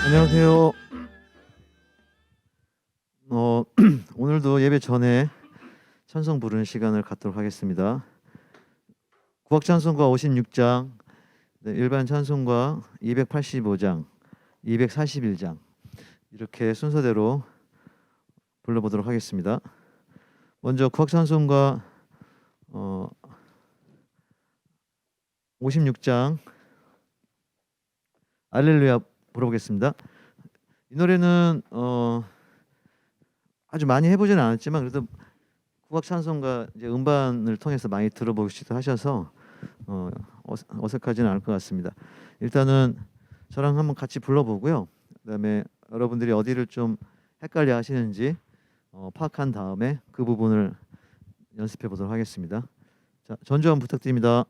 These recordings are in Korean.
안녕하세요. 오늘도 예배 전에 찬송 부르는 시간을 갖도록 하겠습니다. 구악 찬송가 56장, 일반 찬송가 285장, 241장 이렇게 순서대로 불러보도록 하겠습니다. 먼저 구악 찬송가 56장 알렐루야 불러보겠습니다. 이 노래는 아주 많이 해보지는 않았지만 그래도 국악 찬송가 이제 음반을 통해서 많이 들어보시기도 하셔서 어색하지는 않을 것 같습니다. 일단은 저랑 한번 같이 불러보고요. 그다음에 여러분들이 어디를 좀 헷갈려 하시는지 파악한 다음에 그 부분을 연습해 보도록 하겠습니다. 자, 전주 한번 부탁드립니다.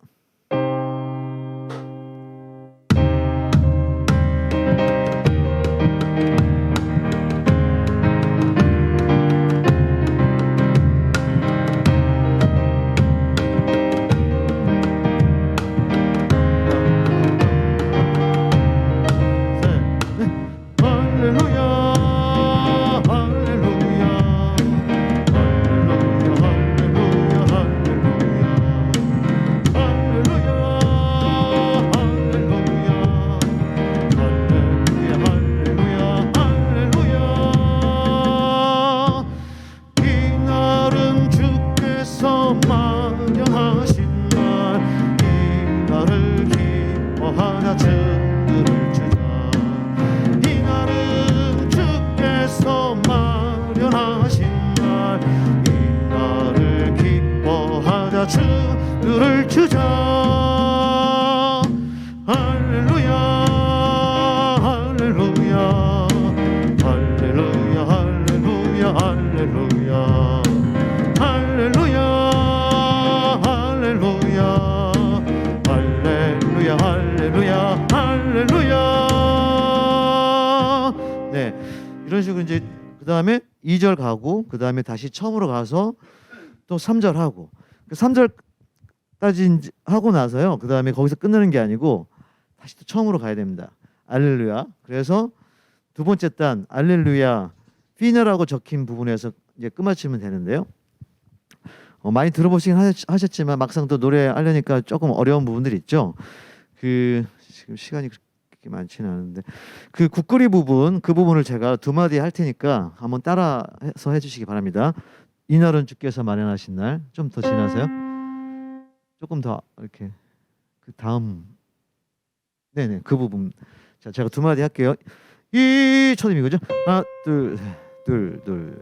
주를 주자. 할렐루야 할렐루야 할렐루야 할렐루야 할렐루야 할렐루야 할렐루야 할렐루야 할렐루야 할렐루야. 네, 이런 식으로 이제 그 다음에 2절 가고 그 다음에 다시 처음으로 가서 또 3절 하고 3절까지 하고 나서요. 그 다음에 거기서 끝내는 게 아니고 다시 또 처음으로 가야 됩니다. 알렐루야. 그래서 두 번째 단 알렐루야 피너라고 적힌 부분에서 이제 끝마치면 되는데요. 많이 들어보시긴 하셨지만 막상 또 노래 하려니까 조금 어려운 부분들이 있죠. 지금 시간이 그렇게 많지는 않은데 그 국거리 부분 그 부분을 제가 두 마디 할 테니까 한번 따라해서 해주시기 바랍니다. 이날은 주께서 마련하신 날. 좀 더 지나서요. 조금 더 이렇게 그 다음 네네 그 부분. 자, 제가 두 마디 할게요. 이 처음이 이거죠. 하나 둘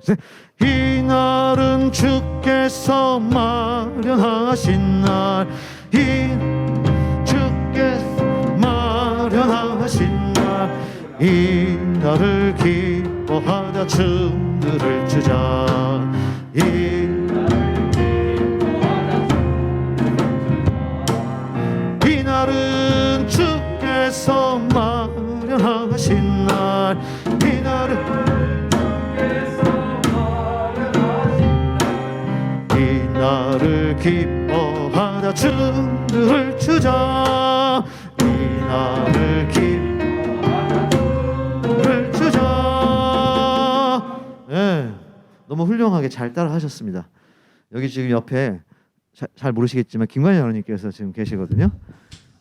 셋. 이날은 주께서 마련하신 날. 이 주께서 마련하신 날. 이 날을 기뻐하자 춤들을 추자. 이날은 주께서 마련하신 날. 이날은 주께서 마련하신 날. 이날을 기뻐하자 춤을 추자. 이날을 기뻐하자 춤을 추자. 네, 너무 훌륭하게 잘 따라 하셨습니다. 여기 지금 옆에 잘 모르시겠지만 김관희 장로님께서 지금 계시거든요.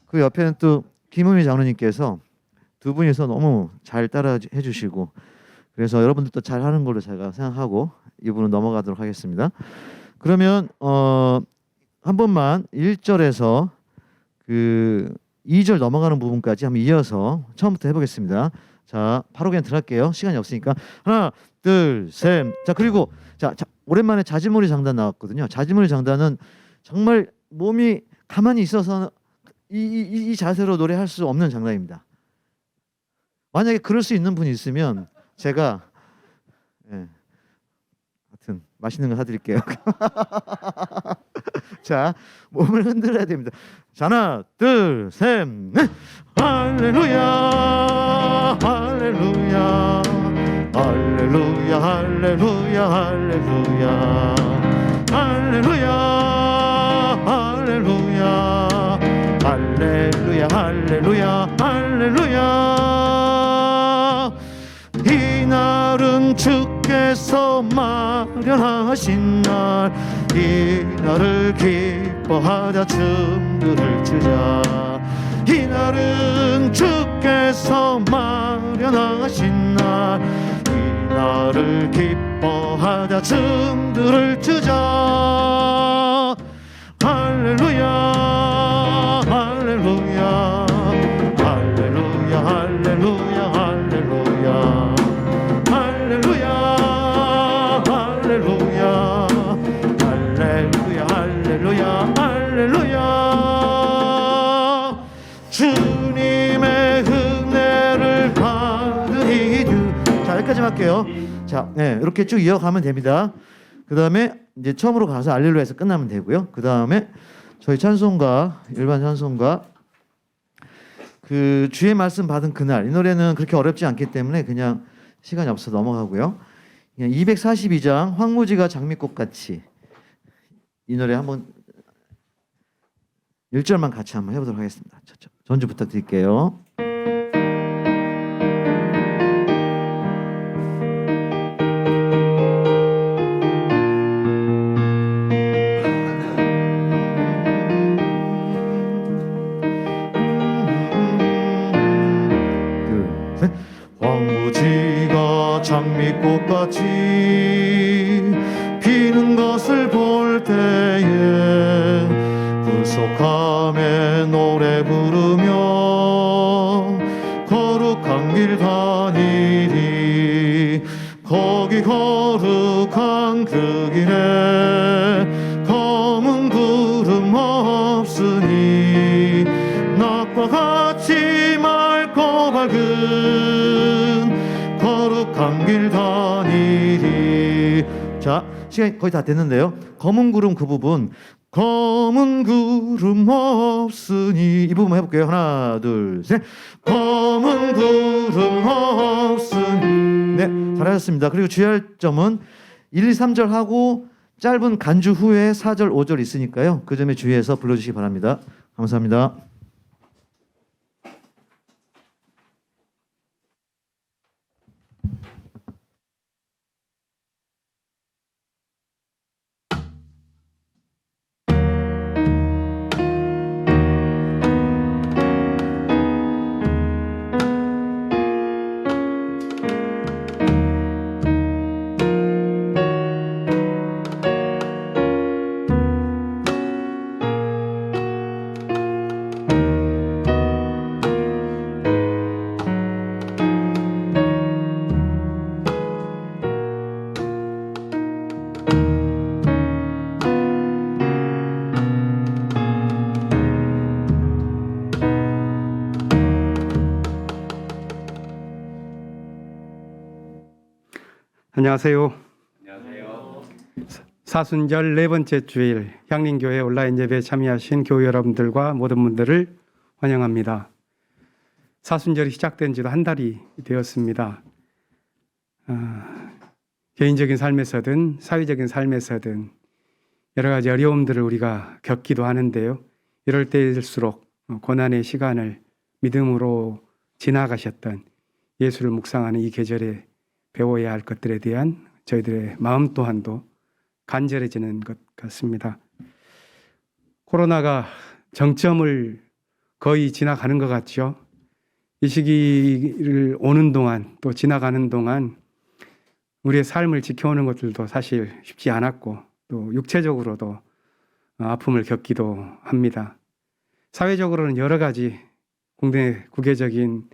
그 옆에는 또 김은미 장로님께서 두 분이서 너무 잘 따라 해주시고 그래서 여러분들도 잘 하는 걸로 제가 생각하고 이분은 넘어가도록 하겠습니다. 그러면 한 번만 1절에서 그 2절 넘어가는 부분까지 한번 이어서 처음부터 해보겠습니다. 자, 바로 그냥 들어갈게요. 시간이 없으니까. 하나, 둘, 셋. 자, 그리고 자 오랜만에 자지모리 장단 나왔거든요. 자지모리 장단은 정말 몸이 가만히 있어서 이 자세로 노래할 수 없는 장단입니다. 만약에 그럴 수 있는 분이 있으면 제가 하여튼 맛있는 거 사드릴게요. 자, 몸을 흔들어야 됩니다. 자, 하나, 둘, 셋, 넷. 할렐루야, 할렐루야, 할렐루야, 할렐루야, 할렐루야, 할렐루야, 할렐루야, 할렐루야, 할렐루야, 할렐루야. 주께서 마련하신 날, 이 날을 기뻐하자 춤들을 추자. 이 날은 주께서 마련하신 날, 이 날을 기뻐하자 춤들을 추자. 할렐루야 할렐루야 할렐루야 할렐루야 할렐루야 할렐루야 할렐루야 할렐루야 할렐루야 할렐루야. 주님의 은혜를 받으리니. 자, 여기까지 할게요. 자, 네, 이렇게 쭉 이어가면 됩니다. 그 다음에 이제 처음으로 가서 알렐루야에서 끝나면 되고요. 그 다음에 저희 찬송가, 일반 찬송가, 그 주의 말씀 받은 그날, 이 노래는 그렇게 어렵지 않기 때문에 그냥 시간이 없어서 넘어가고요. 그냥 242장 황무지가 장미꽃같이, 이 노래 한번 1절만 같이 한번 해보도록 하겠습니다. 전주 부탁드릴게요. 황무지가 장미꽃같이 피는 것을 볼 때에 불속함에 노래 부르며 거룩한 길 가니리. 거기 거룩한 그 길에 검은 구름 없으니 낮과 같이 맑고 밝은 거룩한 길 가니리. 자, 시간이 거의 다 됐는데요. 검은 구름 그 부분, 검은 구름 없으니, 이 부분 해볼게요. 하나 둘 셋. 검은 구름 없으니. 네, 잘하셨습니다. 그리고 주의할 점은 1, 2, 3절 하고 짧은 간주 후에 4절, 5절 있으니까요. 그 점에 주의해서 불러주시기 바랍니다. 감사합니다. 안녕하세요. 안녕하세요. 사순절 네 번째 주일 향림교회 온라인 예배에 참여하신 교회 여러분들과 모든 분들을 환영합니다. 사순절이 시작된 지도 한 달이 되었습니다. 개인적인 삶에서든 사회적인 삶에서든 여러 가지 어려움들을 우리가 겪기도 하는데요. 이럴 때일수록 고난의 시간을 믿음으로 지나가셨던 예수를 묵상하는 이 계절에 배워야 할 것들에 대한 저희들의 마음 또한도 간절해지는 것 같습니다. 코로나가 정점을 거의 지나가는 것 같죠. 이 시기를 오는 동안 또 지나가는 동안 우리의 삶을 지켜오는 것들도 사실 쉽지 않았고 또 육체적으로도 아픔을 겪기도 합니다. 사회적으로는 여러 가지 국내국외적인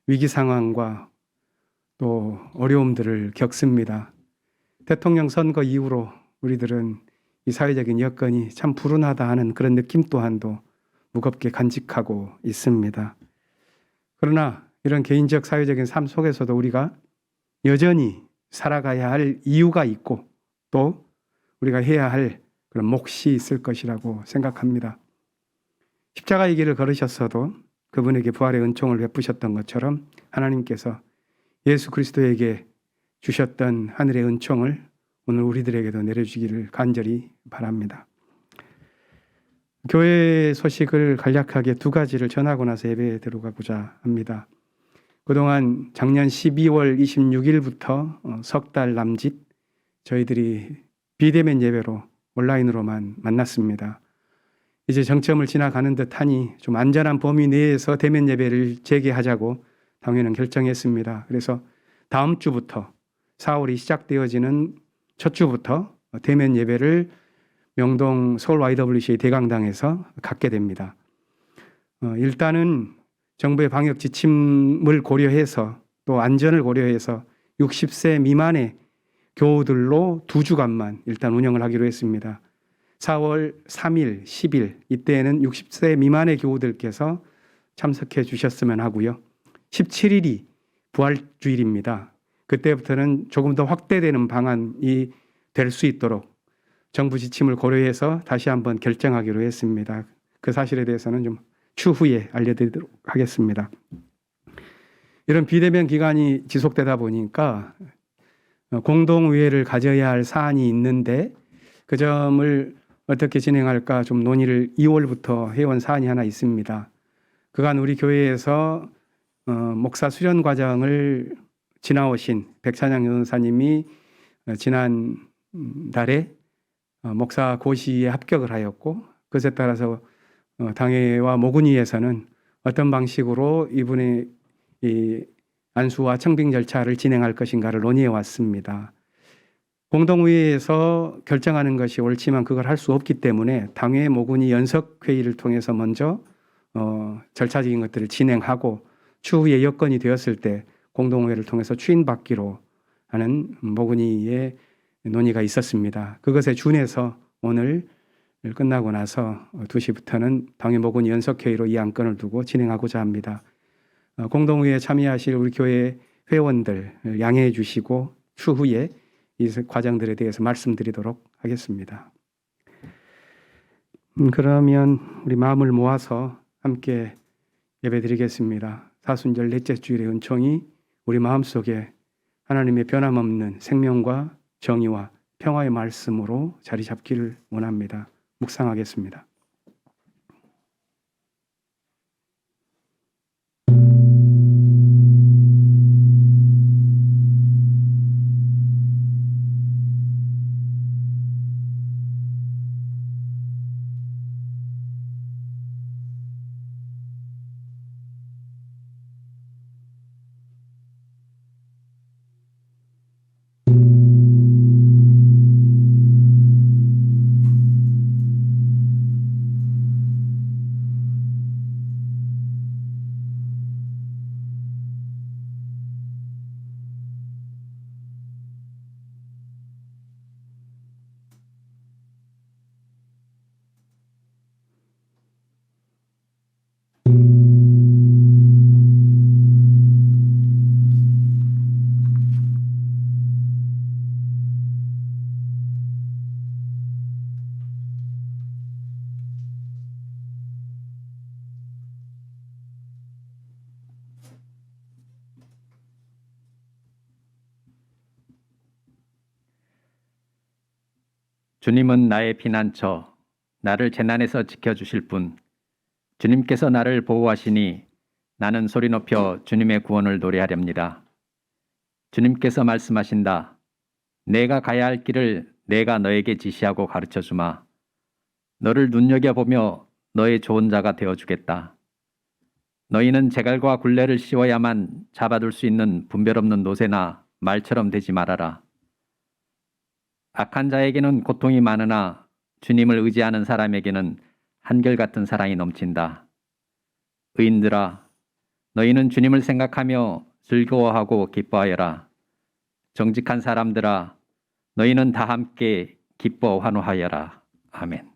위기 상황과 또 어려움들을 겪습니다. 대통령 선거 이후로 우리들은 이 사회적인 여건이 참 불운하다 하는 그런 느낌 또한도 무겁게 간직하고 있습니다. 그러나 이런 개인적 사회적인 삶 속에서도 우리가 여전히 살아가야 할 이유가 있고 또 우리가 해야 할 그런 몫이 있을 것이라고 생각합니다. 십자가의 길을 걸으셨어도 그분에게 부활의 은총을 베푸셨던 것처럼 하나님께서 예수 그리스도에게 주셨던 하늘의 은총을 오늘 우리들에게도 내려주기를 간절히 바랍니다. 교회 소식을 간략하게 두 가지를 전하고 나서 예배에 들어가고자 합니다. 그동안 작년 12월 26일부터 석 달 남짓 저희들이 비대면 예배로 온라인으로만 만났습니다. 이제 정점을 지나가는 듯하니 좀 안전한 범위 내에서 대면 예배를 재개하자고 당회는 결정했습니다. 그래서 다음 주부터 4월이 시작되어지는 첫 주부터 대면 예배를 명동 서울 YWCA 대강당에서 갖게 됩니다. 일단은 정부의 방역 지침을 고려해서 또 안전을 고려해서 60세 미만의 교우들로 2주간만 일단 운영을 하기로 했습니다. 4월 3일, 10일 이때에는 60세 미만의 교우들께서 참석해 주셨으면 하고요. 17일이 부활주일입니다. 그때부터는 조금 더 확대되는 방안이 될 수 있도록 정부 지침을 고려해서 다시 한번 결정하기로 했습니다. 그 사실에 대해서는 좀 추후에 알려드리도록 하겠습니다. 이런 비대면 기간이 지속되다 보니까 공동의회를 가져야 할 사안이 있는데 그 점을 어떻게 진행할까 좀 논의를 2월부터 해온 사안이 하나 있습니다. 그간 우리 교회에서 목사 수련 과정을 지나오신 백찬양 전사님이 지난 달에 목사 고시에 합격을 하였고 그것에 따라서 당회와 모군위에서는 어떤 방식으로 이분의 이 안수와 청빙 절차를 진행할 것인가를 논의해 왔습니다. 공동의회에서 결정하는 것이 옳지만 그걸 할 수 없기 때문에 당회 모군위 연석회의를 통해서 먼저 절차적인 것들을 진행하고 추후에 여건이 되었을 때 공동의회를 통해서 추인받기로 하는 모군위의 논의가 있었습니다. 그것에 준해서 오늘 끝나고 나서 2시부터는 당회 모군위 연석회의로 이 안건을 두고 진행하고자 합니다. 공동의회에 참여하실 우리 교회 회원들 양해해 주시고 추후에 이 과정들에 대해서 말씀드리도록 하겠습니다. 그러면 우리 마음을 모아서 함께 예배드리겠습니다. 사순절 넷째 주일의 은총이 우리 마음속에 하나님의 변함없는 생명과 정의와 평화의 말씀으로 자리 잡기를 원합니다. 묵상하겠습니다. 주님은 나의 피난처, 나를 재난에서 지켜주실 분. 주님께서 나를 보호하시니 나는 소리 높여 주님의 구원을 노래하렵니다. 주님께서 말씀하신다. 내가 가야 할 길을 내가 너에게 지시하고 가르쳐주마. 너를 눈여겨보며 너의 좋은 자가 되어주겠다. 너희는 제갈과 굴레를 씌워야만 잡아둘 수 있는 분별 없는 노새나 말처럼 되지 말아라. 악한 자에게는 고통이 많으나 주님을 의지하는 사람에게는 한결같은 사랑이 넘친다. 의인들아, 너희는 주님을 생각하며 즐거워하고 기뻐하여라. 정직한 사람들아, 너희는 다 함께 기뻐 환호하여라. 아멘.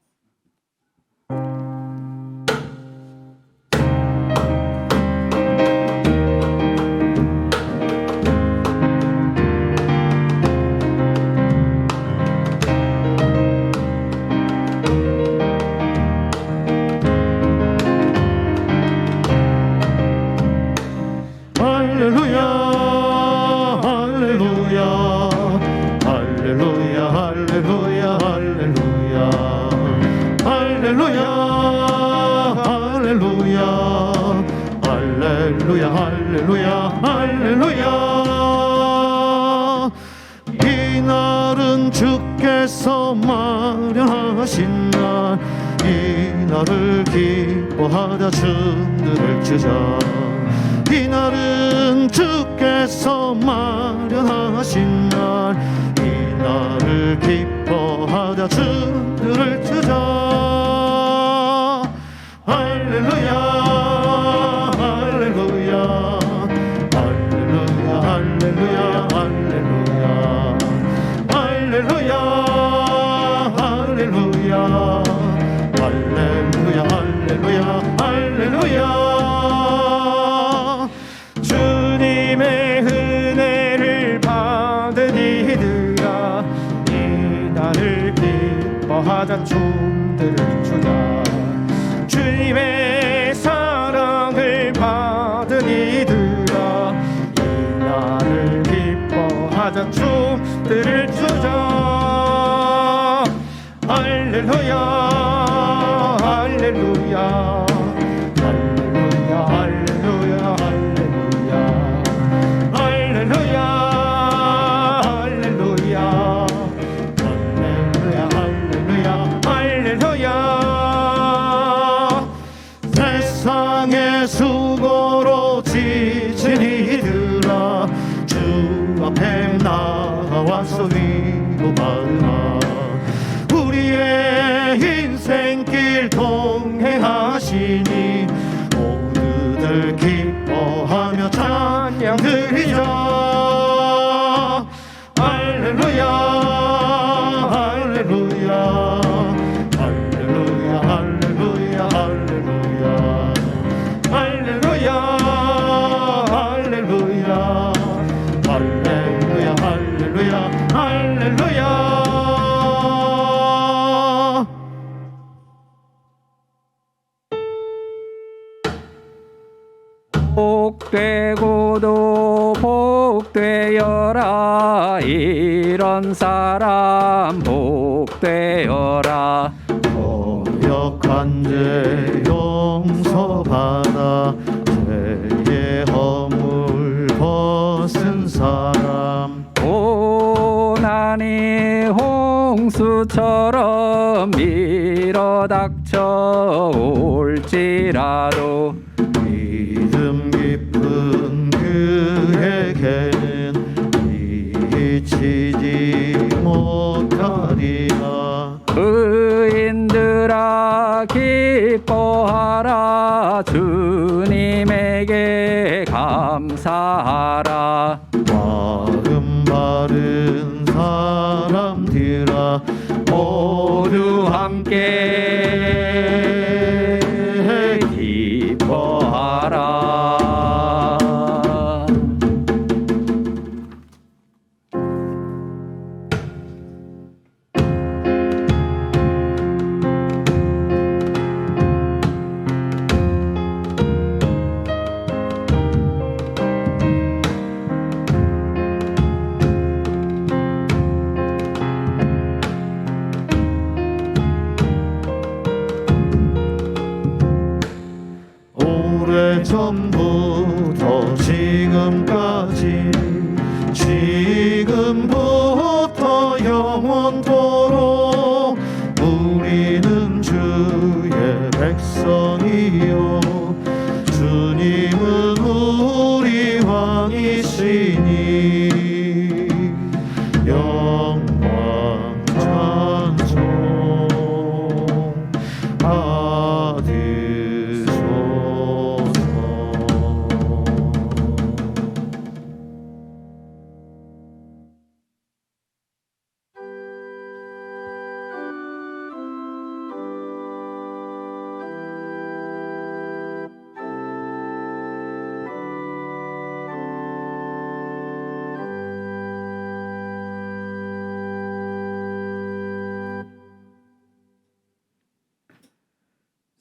할렐루야 할렐루야 할렐루야. 이날은 주께서 마련하신 날, 이날을 기뻐하자 춤들을 추자. 이날은 주께서 마련하신 날, 이날을 기뻐하자 춤들을 추자. 할렐루야 할렐루야 할렐루야 할렐루야 할렐루야 할렐루야 할렐루야 할렐루야 할렐루야. 주님의 은혜를 받은 이들아, 이날을 기뻐하자 춤들을 추자. 주님의 사랑을 받은 이들아, 이날을 기뻐하자 춤들을 추자. 할렐루야 할렐루야 할렐루야 할렐루야 할렐루야 할렐루야 할렐루야 할렐루야 할렐루야. 세상의 수고로 지친 이들아, 주 앞에 나와서 위로받으라. 우리의 인생길 동행하시니 모두들 기뻐하며 찬양 드리자. 할렐루야 할렐루야 할렐루야 할렐루야 할렐루야 할렐루야 할렐루야 할렐루야 할렐루야 할렐루야. 복되고도 복되어라. 이런 사람 복되어라. 거역한 죄 용서받아 죄의 허물 벗은 사람. 고난이 홍수처럼 밀어닥쳐 올지라도 믿음 깊은 그에게는 미치지 못하리라. 의인들아 기뻐하라. 주님에게 감사하라. 마음 바른 사람들아, 모두 함께 기뻐하라. 오래전부터 지금까지, 지금부터 영원토록 우리는 주의 백성이요, 주님은 우리 왕이시니 영광 찬송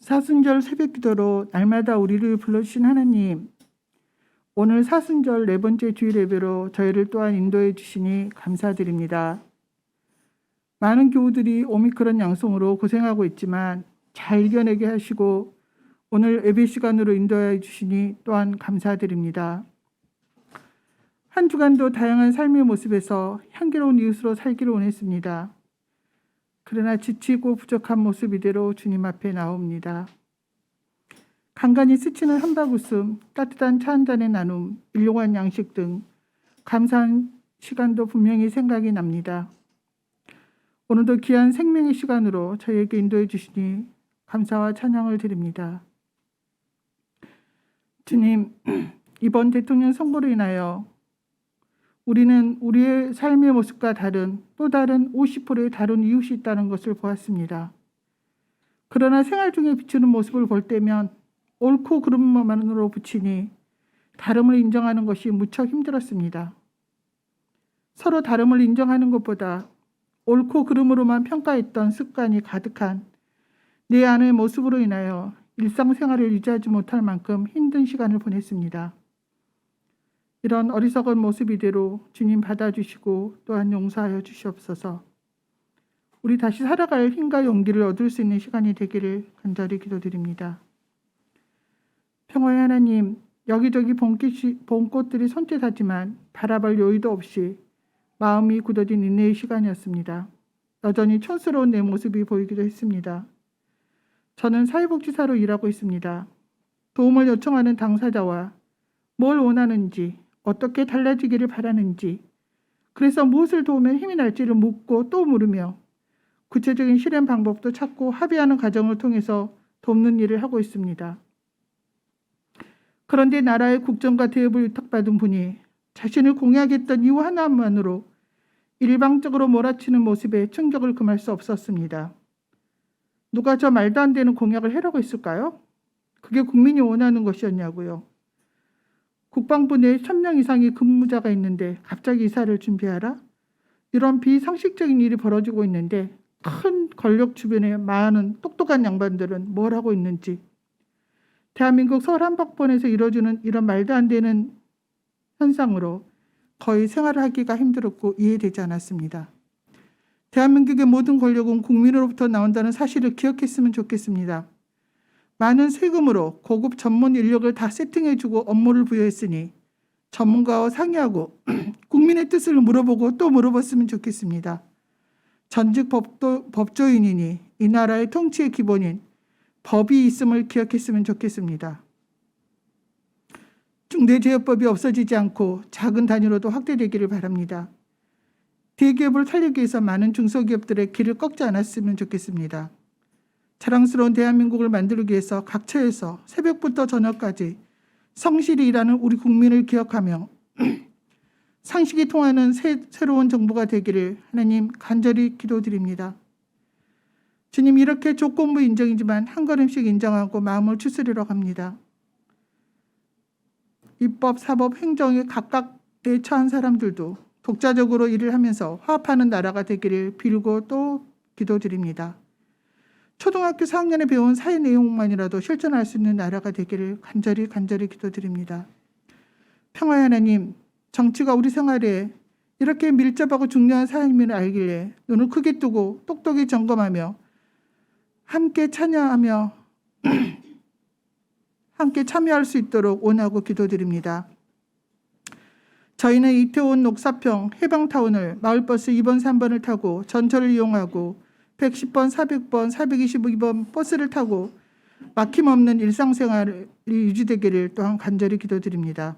사순절 새벽기도로 날마다 우리를 불러주신 하나님, 오늘 사순절 네 번째 주일 예배로 저희를 또한 인도해 주시니 감사드립니다. 많은 교우들이 오미크론 양성으로 고생하고 있지만 잘 이겨내게 하시고 오늘 예배 시간으로 인도해 주시니 또한 감사드립니다. 한 주간도 다양한 삶의 모습에서 향기로운 이웃으로 살기를 원했습니다. 그러나 지치고 부족한 모습 이대로 주님 앞에 나옵니다. 간간히 스치는 한박 웃음, 따뜻한 차 한 잔의 나눔, 일용할 양식 등 감사한 시간도 분명히 생각이 납니다. 오늘도 귀한 생명의 시간으로 저희에게 인도해 주시니 감사와 찬양을 드립니다. 주님, 이번 대통령 선거로 인하여 우리는 우리의 삶의 모습과 다른 또 다른 50%의 다른 이웃이 있다는 것을 보았습니다. 그러나 생활 중에 비추는 모습을 볼 때면 옳고 그름만으로 비치니 다름을 인정하는 것이 무척 힘들었습니다. 서로 다름을 인정하는 것보다 옳고 그름으로만 평가했던 습관이 가득한 내 안의 모습으로 인하여 일상생활을 유지하지 못할 만큼 힘든 시간을 보냈습니다. 이런 어리석은 모습 이대로 주님 받아주시고 또한 용서하여 주시옵소서. 우리 다시 살아갈 힘과 용기를 얻을 수 있는 시간이 되기를 간절히 기도드립니다. 평화의 하나님, 여기저기 봄꽃들이 손짓하지만 바라볼 여유도 없이 마음이 굳어진 인내의 시간이었습니다. 여전히 촌스러운 내 모습이 보이기도 했습니다. 저는 사회복지사로 일하고 있습니다. 도움을 요청하는 당사자와 뭘 원하는지, 어떻게 달라지기를 바라는지, 그래서 무엇을 도우면 힘이 날지를 묻고 또 물으며 구체적인 실행 방법도 찾고 합의하는 과정을 통해서 돕는 일을 하고 있습니다. 그런데 나라의 국정과 대업을 위탁받은 분이 자신을 공약했던 이유 하나만으로 일방적으로 몰아치는 모습에 충격을 금할 수 없었습니다. 누가 저 말도 안 되는 공약을 해라고 했을까요? 그게 국민이 원하는 것이었냐고요. 국방부 내에 1000명 이상의 근무자가 있는데 갑자기 이사를 준비하라? 이런 비상식적인 일이 벌어지고 있는데 큰 권력 주변에 많은 똑똑한 양반들은 뭘 하고 있는지, 대한민국 서울 한복판에서 이뤄주는 이런 말도 안 되는 현상으로 거의 생활을 하기가 힘들었고 이해되지 않았습니다. 대한민국의 모든 권력은 국민으로부터 나온다는 사실을 기억했으면 좋겠습니다. 많은 세금으로 고급 전문 인력을 다 세팅해주고 업무를 부여했으니 전문가와 상의하고 국민의 뜻을 물어보고 또 물어봤으면 좋겠습니다. 전직 법조인이니 이 나라의 통치의 기본인 법이 있음을 기억했으면 좋겠습니다. 중대재해법이 없어지지 않고 작은 단위로도 확대되기를 바랍니다. 대기업을 살리기 위해서 많은 중소기업들의 길을 꺾지 않았으면 좋겠습니다. 자랑스러운 대한민국을 만들기 위해서 각처에서 새벽부터 저녁까지 성실히 일하는 우리 국민을 기억하며 상식이 통하는 새로운 정부가 되기를 하나님 간절히 기도드립니다. 주님, 이렇게 조건부 인정이지만 한 걸음씩 인정하고 마음을 추스리러 갑니다. 입법, 사법, 행정에 각각에 처한 사람들도 독자적으로 일을 하면서 화합하는 나라가 되기를 빌고 또 기도드립니다. 초등학교 4학년에 배운 사회 내용만이라도 실천할 수 있는 나라가 되기를 간절히 기도드립니다. 평화의 하나님, 정치가 우리 생활에 이렇게 밀접하고 중요한 사안임을 알길래 눈을 크게 뜨고 똑똑히 점검하며 함께 참여하며 함께 참여할 수 있도록 원하고 기도드립니다. 저희는 이태원 녹사평 해방타운을 마을버스 2번, 3번을 타고 전철을 이용하고 110번, 400번, 422번 버스를 타고 막힘없는 일상생활이 유지되기를 또한 간절히 기도드립니다.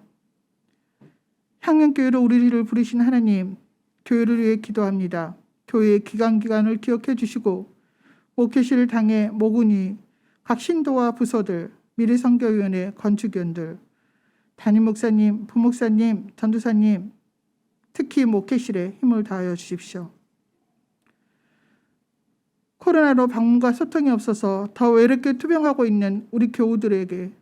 향년교회로 우리를 부르신 하나님, 교회를 위해 기도합니다. 교회의 기간을 기억해 주시고 목회실을 당해 모군이 각 신도와 부서들, 미래선교위원회 건축위원들, 담임 목사님, 부목사님, 전도사님, 특히 목회실에 힘을 다하여 주십시오. 코로나로 방문과 소통이 없어서 더 외롭게 투병하고 있는 우리 교우들에게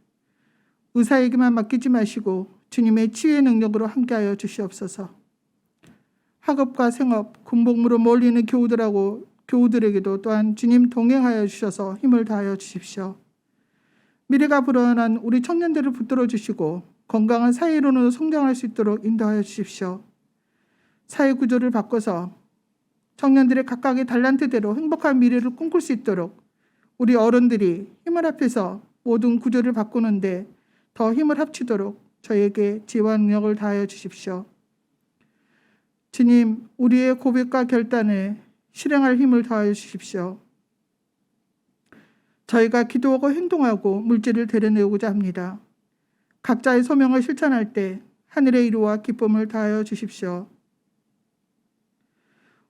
의사에게만 맡기지 마시고 주님의 치유의 능력으로 함께하여 주시옵소서. 학업과 생업, 군복무로 몰리는 교우들에게도 또한 주님 동행하여 주셔서 힘을 다하여 주십시오. 미래가 불안한 우리 청년들을 붙들어 주시고 건강한 사회론으로 성장할 수 있도록 인도하여 주십시오. 사회 구조를 바꿔서 청년들의 각각의 달란트대로 행복한 미래를 꿈꿀 수 있도록 우리 어른들이 힘을 합해서 모든 구조를 바꾸는데 더 힘을 합치도록 저에게 지혜와 능력을 다하여 주십시오. 주님, 우리의 고백과 결단에 실행할 힘을 더하여 주십시오. 저희가 기도하고 행동하고 물질을 데려내고자 합니다. 각자의 소명을 실천할 때 하늘의 위로와 기쁨을 더하여 주십시오.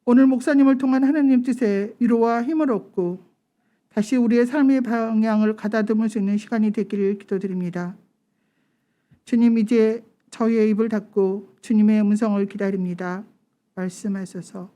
오늘 목사님을 통한 하나님 뜻에 위로와 힘을 얻고 다시 우리의 삶의 방향을 가다듬을 수 있는 시간이 되기를 기도드립니다. 주님, 이제 저희의 입을 닫고 주님의 음성을 기다립니다. 말씀하소서.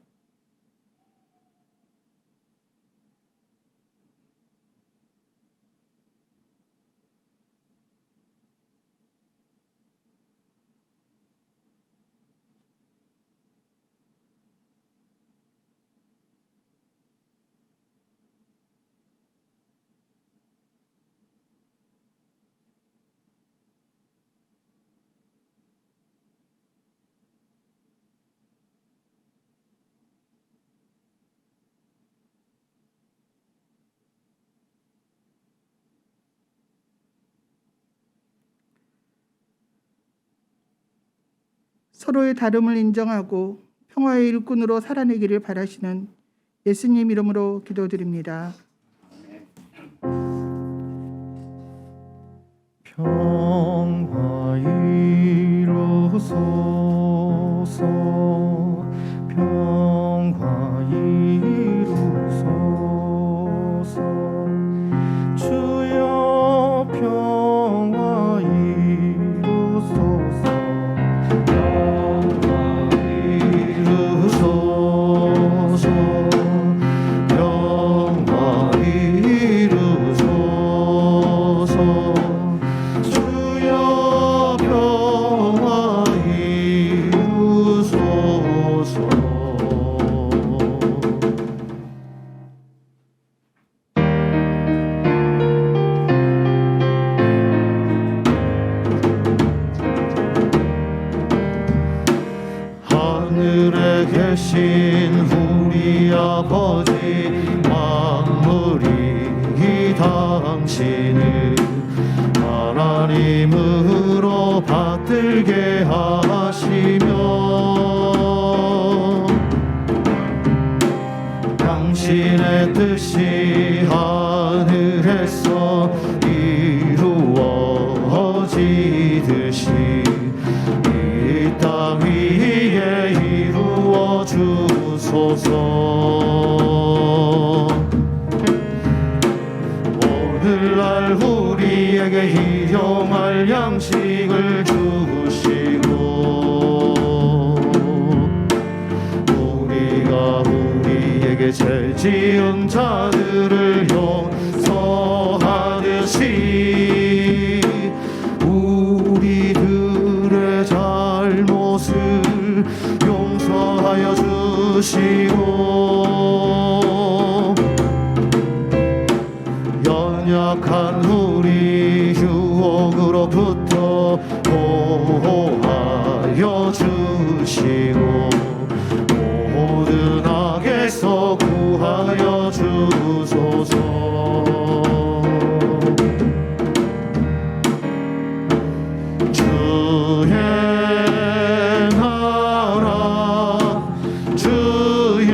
서로의 다름을 인정하고 평화의 일꾼으로 살아내기를 바라시는 예수님 이름으로 기도드립니다. 평화 이루소서 평화 이루소서 주여 평화 이루소서 평화 이루소서 평화 이루소서 주여 평화 이루소서. 하늘에 계신 우리 아버지 만물이 당신을 하나님으로 받들게 하시며 당신의 뜻이 하늘에서 이루어지듯이 이 땅 위에 이루어 주소서. 오늘날 우리에게 일용할 양식을 주시고 우리가 우리에게 죄 지은 자들을 용서하듯이 우리들의 잘못을 용서하여 주시고 연약한 우리 유혹으로부터 보호하여 주시고 모든 악에서 구하여 주소서. 주의 나라 주의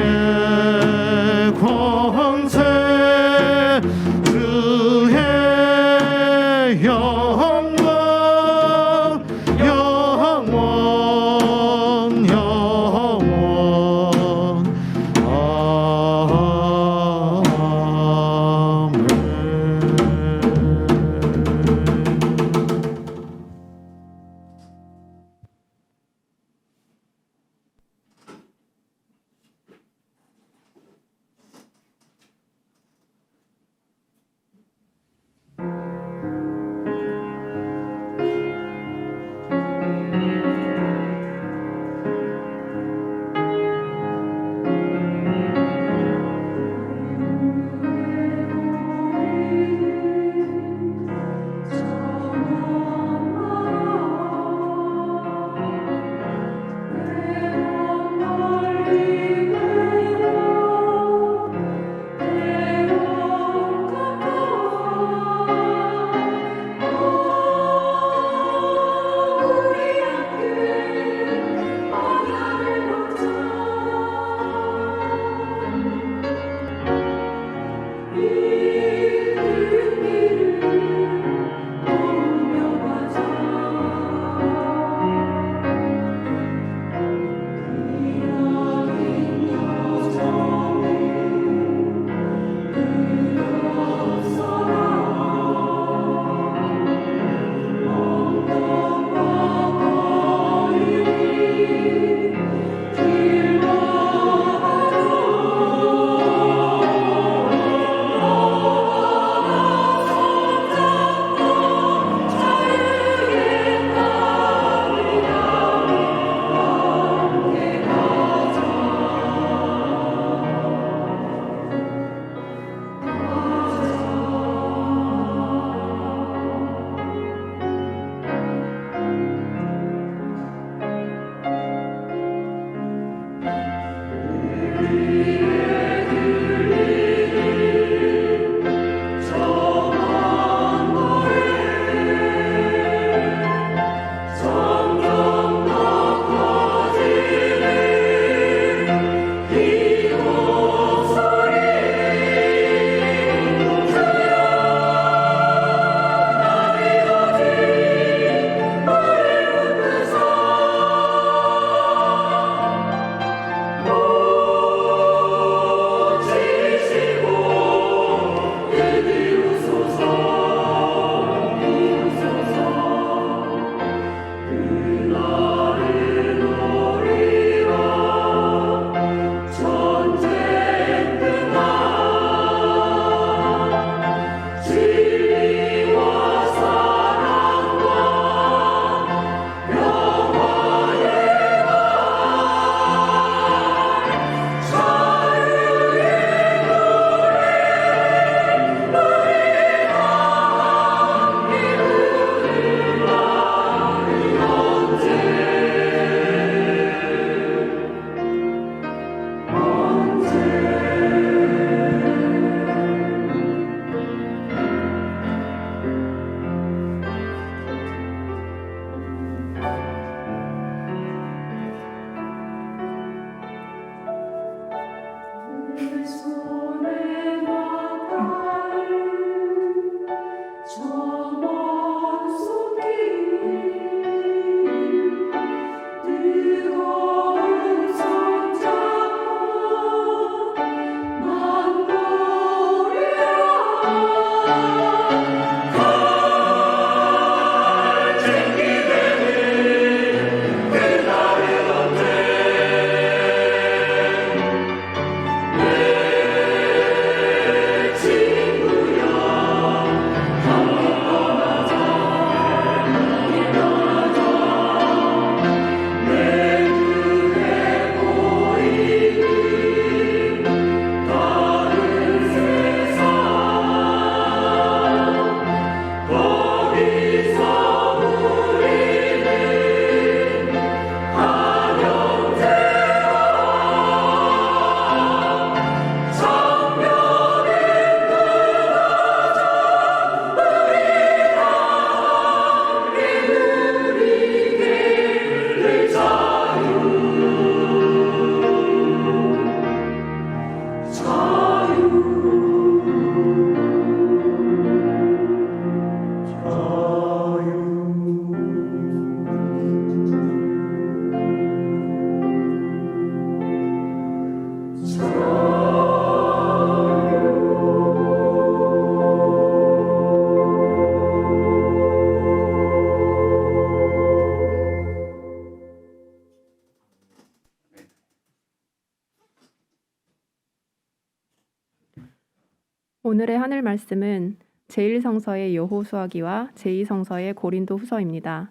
오늘의 하늘 말씀은 제1성서의 여호수아기와 제2성서의 고린도후서입니다.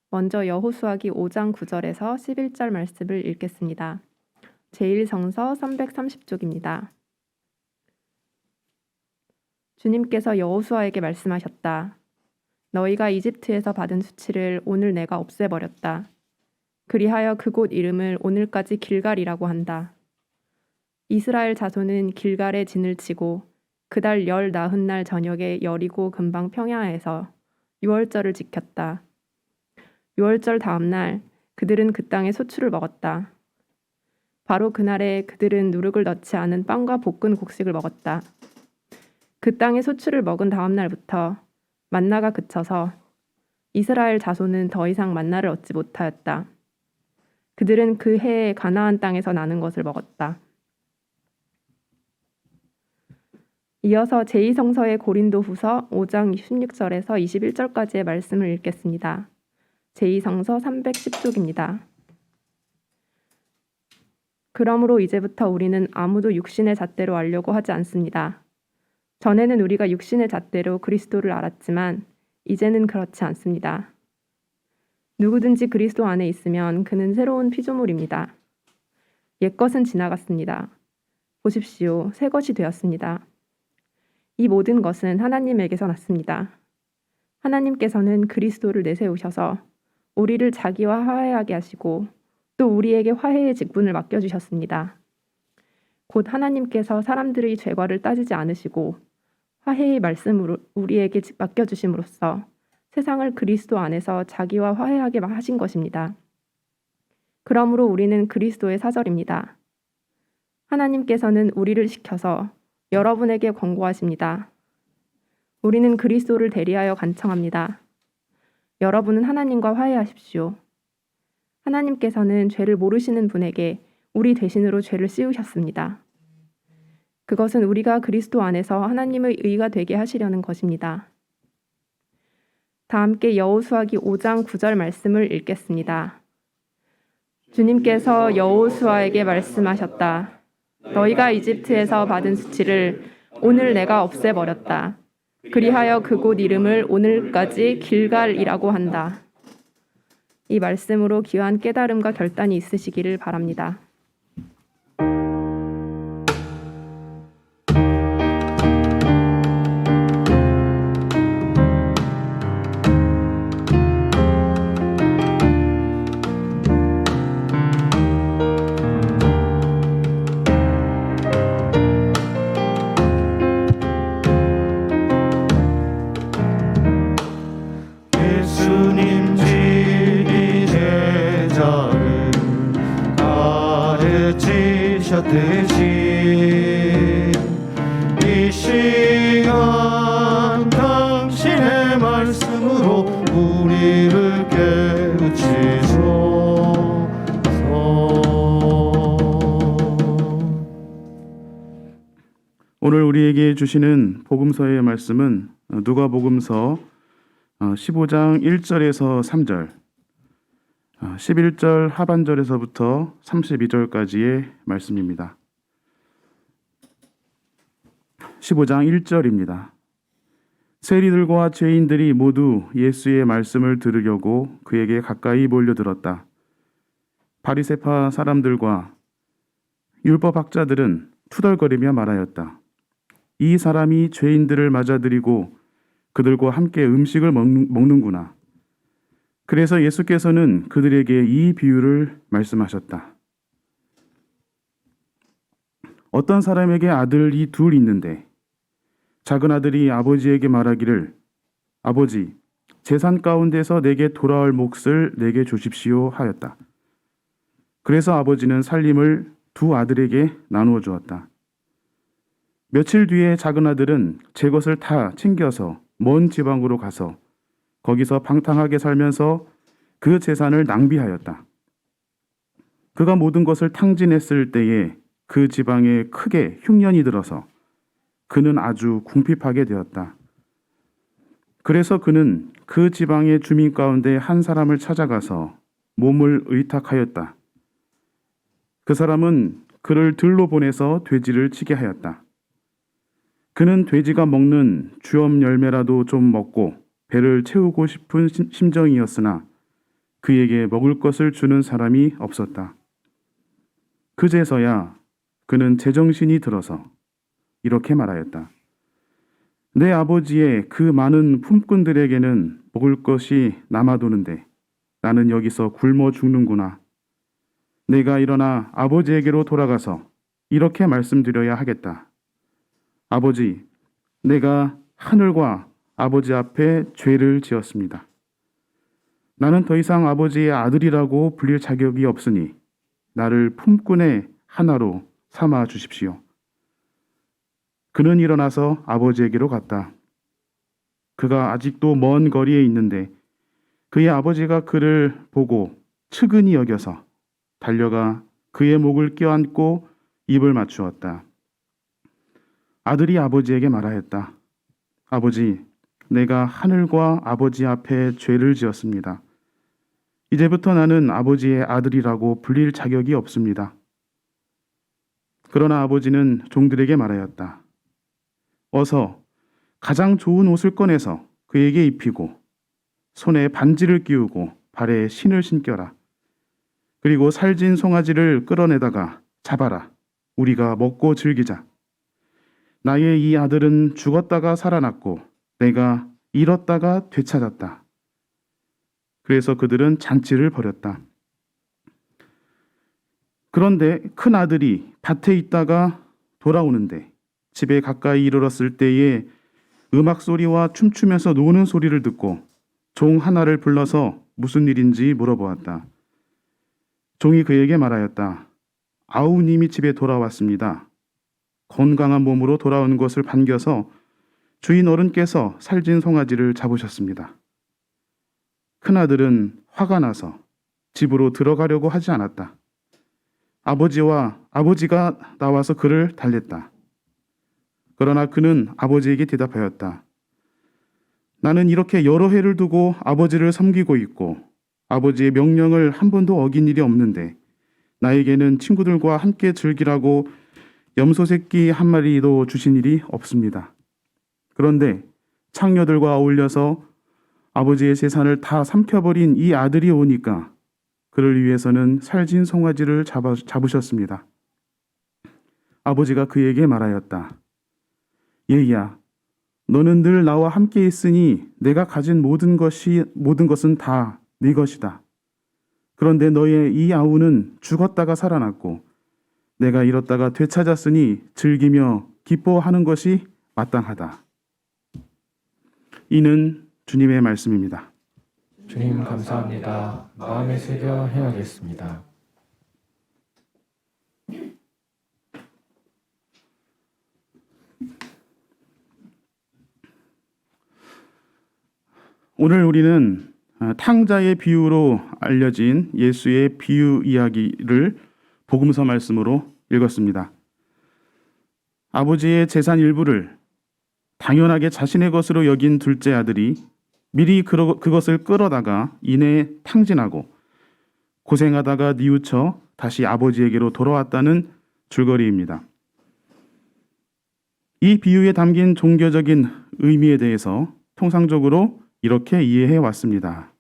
먼저 여호수아기 5장 9절에서 11절 말씀을 읽겠습니다. 제1성서 330쪽입니다. 주님께서 여호수아에게 말씀하셨다. 너희가 이집트에서 받은 수치를 오늘 내가 없애버렸다. 그리하여 그곳 이름을 오늘까지 길갈이라고 한다. 이스라엘 자손은 길갈에 진을 치고 그달 열 나흔 날 저녁에 여리고 근방 평야에서 유월절을 지켰다. 유월절 다음 날 그들은 그 땅의 소출을 먹었다. 바로 그날에 그들은 누룩을 넣지 않은 빵과 볶은 곡식을 먹었다. 그 땅의 소출을 먹은 다음 날부터 만나가 그쳐서 이스라엘 자손은 더 이상 만나를 얻지 못하였다. 그들은 그 해에 가나안 땅에서 나는 것을 먹었다. 이어서 제2성서의 고린도후서 5장 16절에서 21절까지의 말씀을 읽겠습니다. 제2성서 310쪽입니다. 그러므로 이제부터 우리는 아무도 육신의 잣대로 알려고 하지 않습니다. 전에는 우리가 육신의 잣대로 그리스도를 알았지만 이제는 그렇지 않습니다. 누구든지 그리스도 안에 있으면 그는 새로운 피조물입니다. 옛것은 지나갔습니다. 보십시오, 새 것이 되었습니다. 이 모든 것은 하나님에게서 났습니다. 하나님께서는 그리스도를 내세우셔서 우리를 자기와 화해하게 하시고 또 우리에게 화해의 직분을 맡겨주셨습니다. 곧 하나님께서 사람들의 죄과를 따지지 않으시고 화해의 말씀으로 우리에게 맡겨주심으로써 세상을 그리스도 안에서 자기와 화해하게 하신 것입니다. 그러므로 우리는 그리스도의 사절입니다. 하나님께서는 우리를 시켜서 여러분에게 권고하십니다. 우리는 그리스도를 대리하여 간청합니다. 여러분은 하나님과 화해하십시오. 하나님께서는 죄를 모르시는 분에게 우리 대신으로 죄를 씌우셨습니다. 그것은 우리가 그리스도 안에서 하나님의 의가 되게 하시려는 것입니다. 다 함께 여호수아기 5장 9절 말씀을 읽겠습니다. 주님께서 여호수아에게 말씀하셨다. 너희가 이집트에서 받은 수치를 오늘 내가 없애버렸다. 그리하여 그곳 이름을 오늘까지 길갈이라고 한다. 이 말씀으로 귀한 깨달음과 결단이 있으시기를 바랍니다. 예수님 진리 제자를 가르치셨듯이 이 시간 당신의 말씀으로 우리를 깨우치소서. 오늘 우리에게 주시는 복음서의 말씀은 누가복음서 15장 1절에서 3절, 11절 하반절에서부터 32절까지의 말씀입니다. 15장 1절입니다. 세리들과 죄인들이 모두 예수의 말씀을 들으려고 그에게 가까이 몰려들었다. 바리새파 사람들과 율법학자들은 투덜거리며 말하였다. 이 사람이 죄인들을 맞아들이고 그들과 함께 음식을 먹는구나. 그래서 예수께서는 그들에게 이 비유를 말씀하셨다. 어떤 사람에게 아들이 둘 있는데 작은 아들이 아버지에게 말하기를 아버지, 재산 가운데서 내게 돌아올 몫을 내게 주십시오 하였다. 그래서 아버지는 살림을 두 아들에게 나누어 주었다. 며칠 뒤에 작은 아들은 제 것을 다 챙겨서 먼 지방으로 가서 거기서 방탕하게 살면서 그 재산을 낭비하였다. 그가 모든 것을 탕진했을 때에 그 지방에 크게 흉년이 들어서 그는 아주 궁핍하게 되었다. 그래서 그는 그 지방의 주민 가운데 한 사람을 찾아가서 몸을 의탁하였다. 그 사람은 그를 들로 보내서 돼지를 치게 하였다. 그는 돼지가 먹는 주엄 열매라도 좀 먹고 배를 채우고 싶은 심정이었으나 그에게 먹을 것을 주는 사람이 없었다. 그제서야 그는 제정신이 들어서 이렇게 말하였다. 내 아버지의 그 많은 품꾼들에게는 먹을 것이 남아도는데 나는 여기서 굶어 죽는구나. 내가 일어나 아버지에게로 돌아가서 이렇게 말씀드려야 하겠다. 아버지, 내가 하늘과 아버지 앞에 죄를 지었습니다. 나는 더 이상 아버지의 아들이라고 불릴 자격이 없으니 나를 품꾼의 하나로 삼아 주십시오. 그는 일어나서 아버지에게로 갔다. 그가 아직도 먼 거리에 있는데 그의 아버지가 그를 보고 측은히 여겨서 달려가 그의 목을 껴안고 입을 맞추었다. 아들이 아버지에게 말하였다. 아버지, 내가 하늘과 아버지 앞에 죄를 지었습니다. 이제부터 나는 아버지의 아들이라고 불릴 자격이 없습니다. 그러나 아버지는 종들에게 말하였다. 어서 가장 좋은 옷을 꺼내서 그에게 입히고 손에 반지를 끼우고 발에 신을 신겨라. 그리고 살진 송아지를 끌어내다가 잡아라. 우리가 먹고 즐기자. 나의 이 아들은 죽었다가 살아났고 내가 잃었다가 되찾았다. 그래서 그들은 잔치를 벌였다. 그런데 큰 아들이 밭에 있다가 돌아오는데 집에 가까이 이르렀을 때에 음악 소리와 춤추면서 노는 소리를 듣고 종 하나를 불러서 무슨 일인지 물어보았다. 종이 그에게 말하였다. 아우님이 집에 돌아왔습니다. 건강한 몸으로 돌아온 것을 반겨서 주인 어른께서 살진 송아지를 잡으셨습니다. 큰아들은 화가 나서 집으로 들어가려고 하지 않았다. 아버지가 나와서 그를 달랬다. 그러나 그는 아버지에게 대답하였다. 나는 이렇게 여러 해를 두고 아버지를 섬기고 있고 아버지의 명령을 한 번도 어긴 일이 없는데 나에게는 친구들과 함께 즐기라고 염소 새끼 한 마리도 주신 일이 없습니다. 그런데 창녀들과 어울려서 아버지의 재산을 다 삼켜버린 이 아들이 오니까 그를 위해서는 살진 송아지를 잡으셨습니다. 아버지가 그에게 말하였다. 얘야, 너는 늘 나와 함께 있으니 내가 가진 모든 것은 다 네 것이다. 그런데 너의 이 아우는 죽었다가 살아났고 내가 잃었다가 되찾았으니 즐기며 기뻐하는 것이 마땅하다. 이는 주님의 말씀입니다. 주님 감사합니다. 마음에 새겨 행하겠습니다. 오늘 우리는 탕자의 비유로 알려진 예수의 비유 이야기를 복음서 말씀으로 읽었습니다. 아버지의 재산 일부를 당연하게 자신의 것으로 여긴 둘째 아들이 미리 그것을 끌어다가 이내 탕진하고 고생하다가 뉘우쳐 다시 아버지에게로 돌아왔다는 줄거리입니다. 이 비유에 담긴 종교적인 의미에 대해서 통상적으로 이렇게 이해해 왔습니다.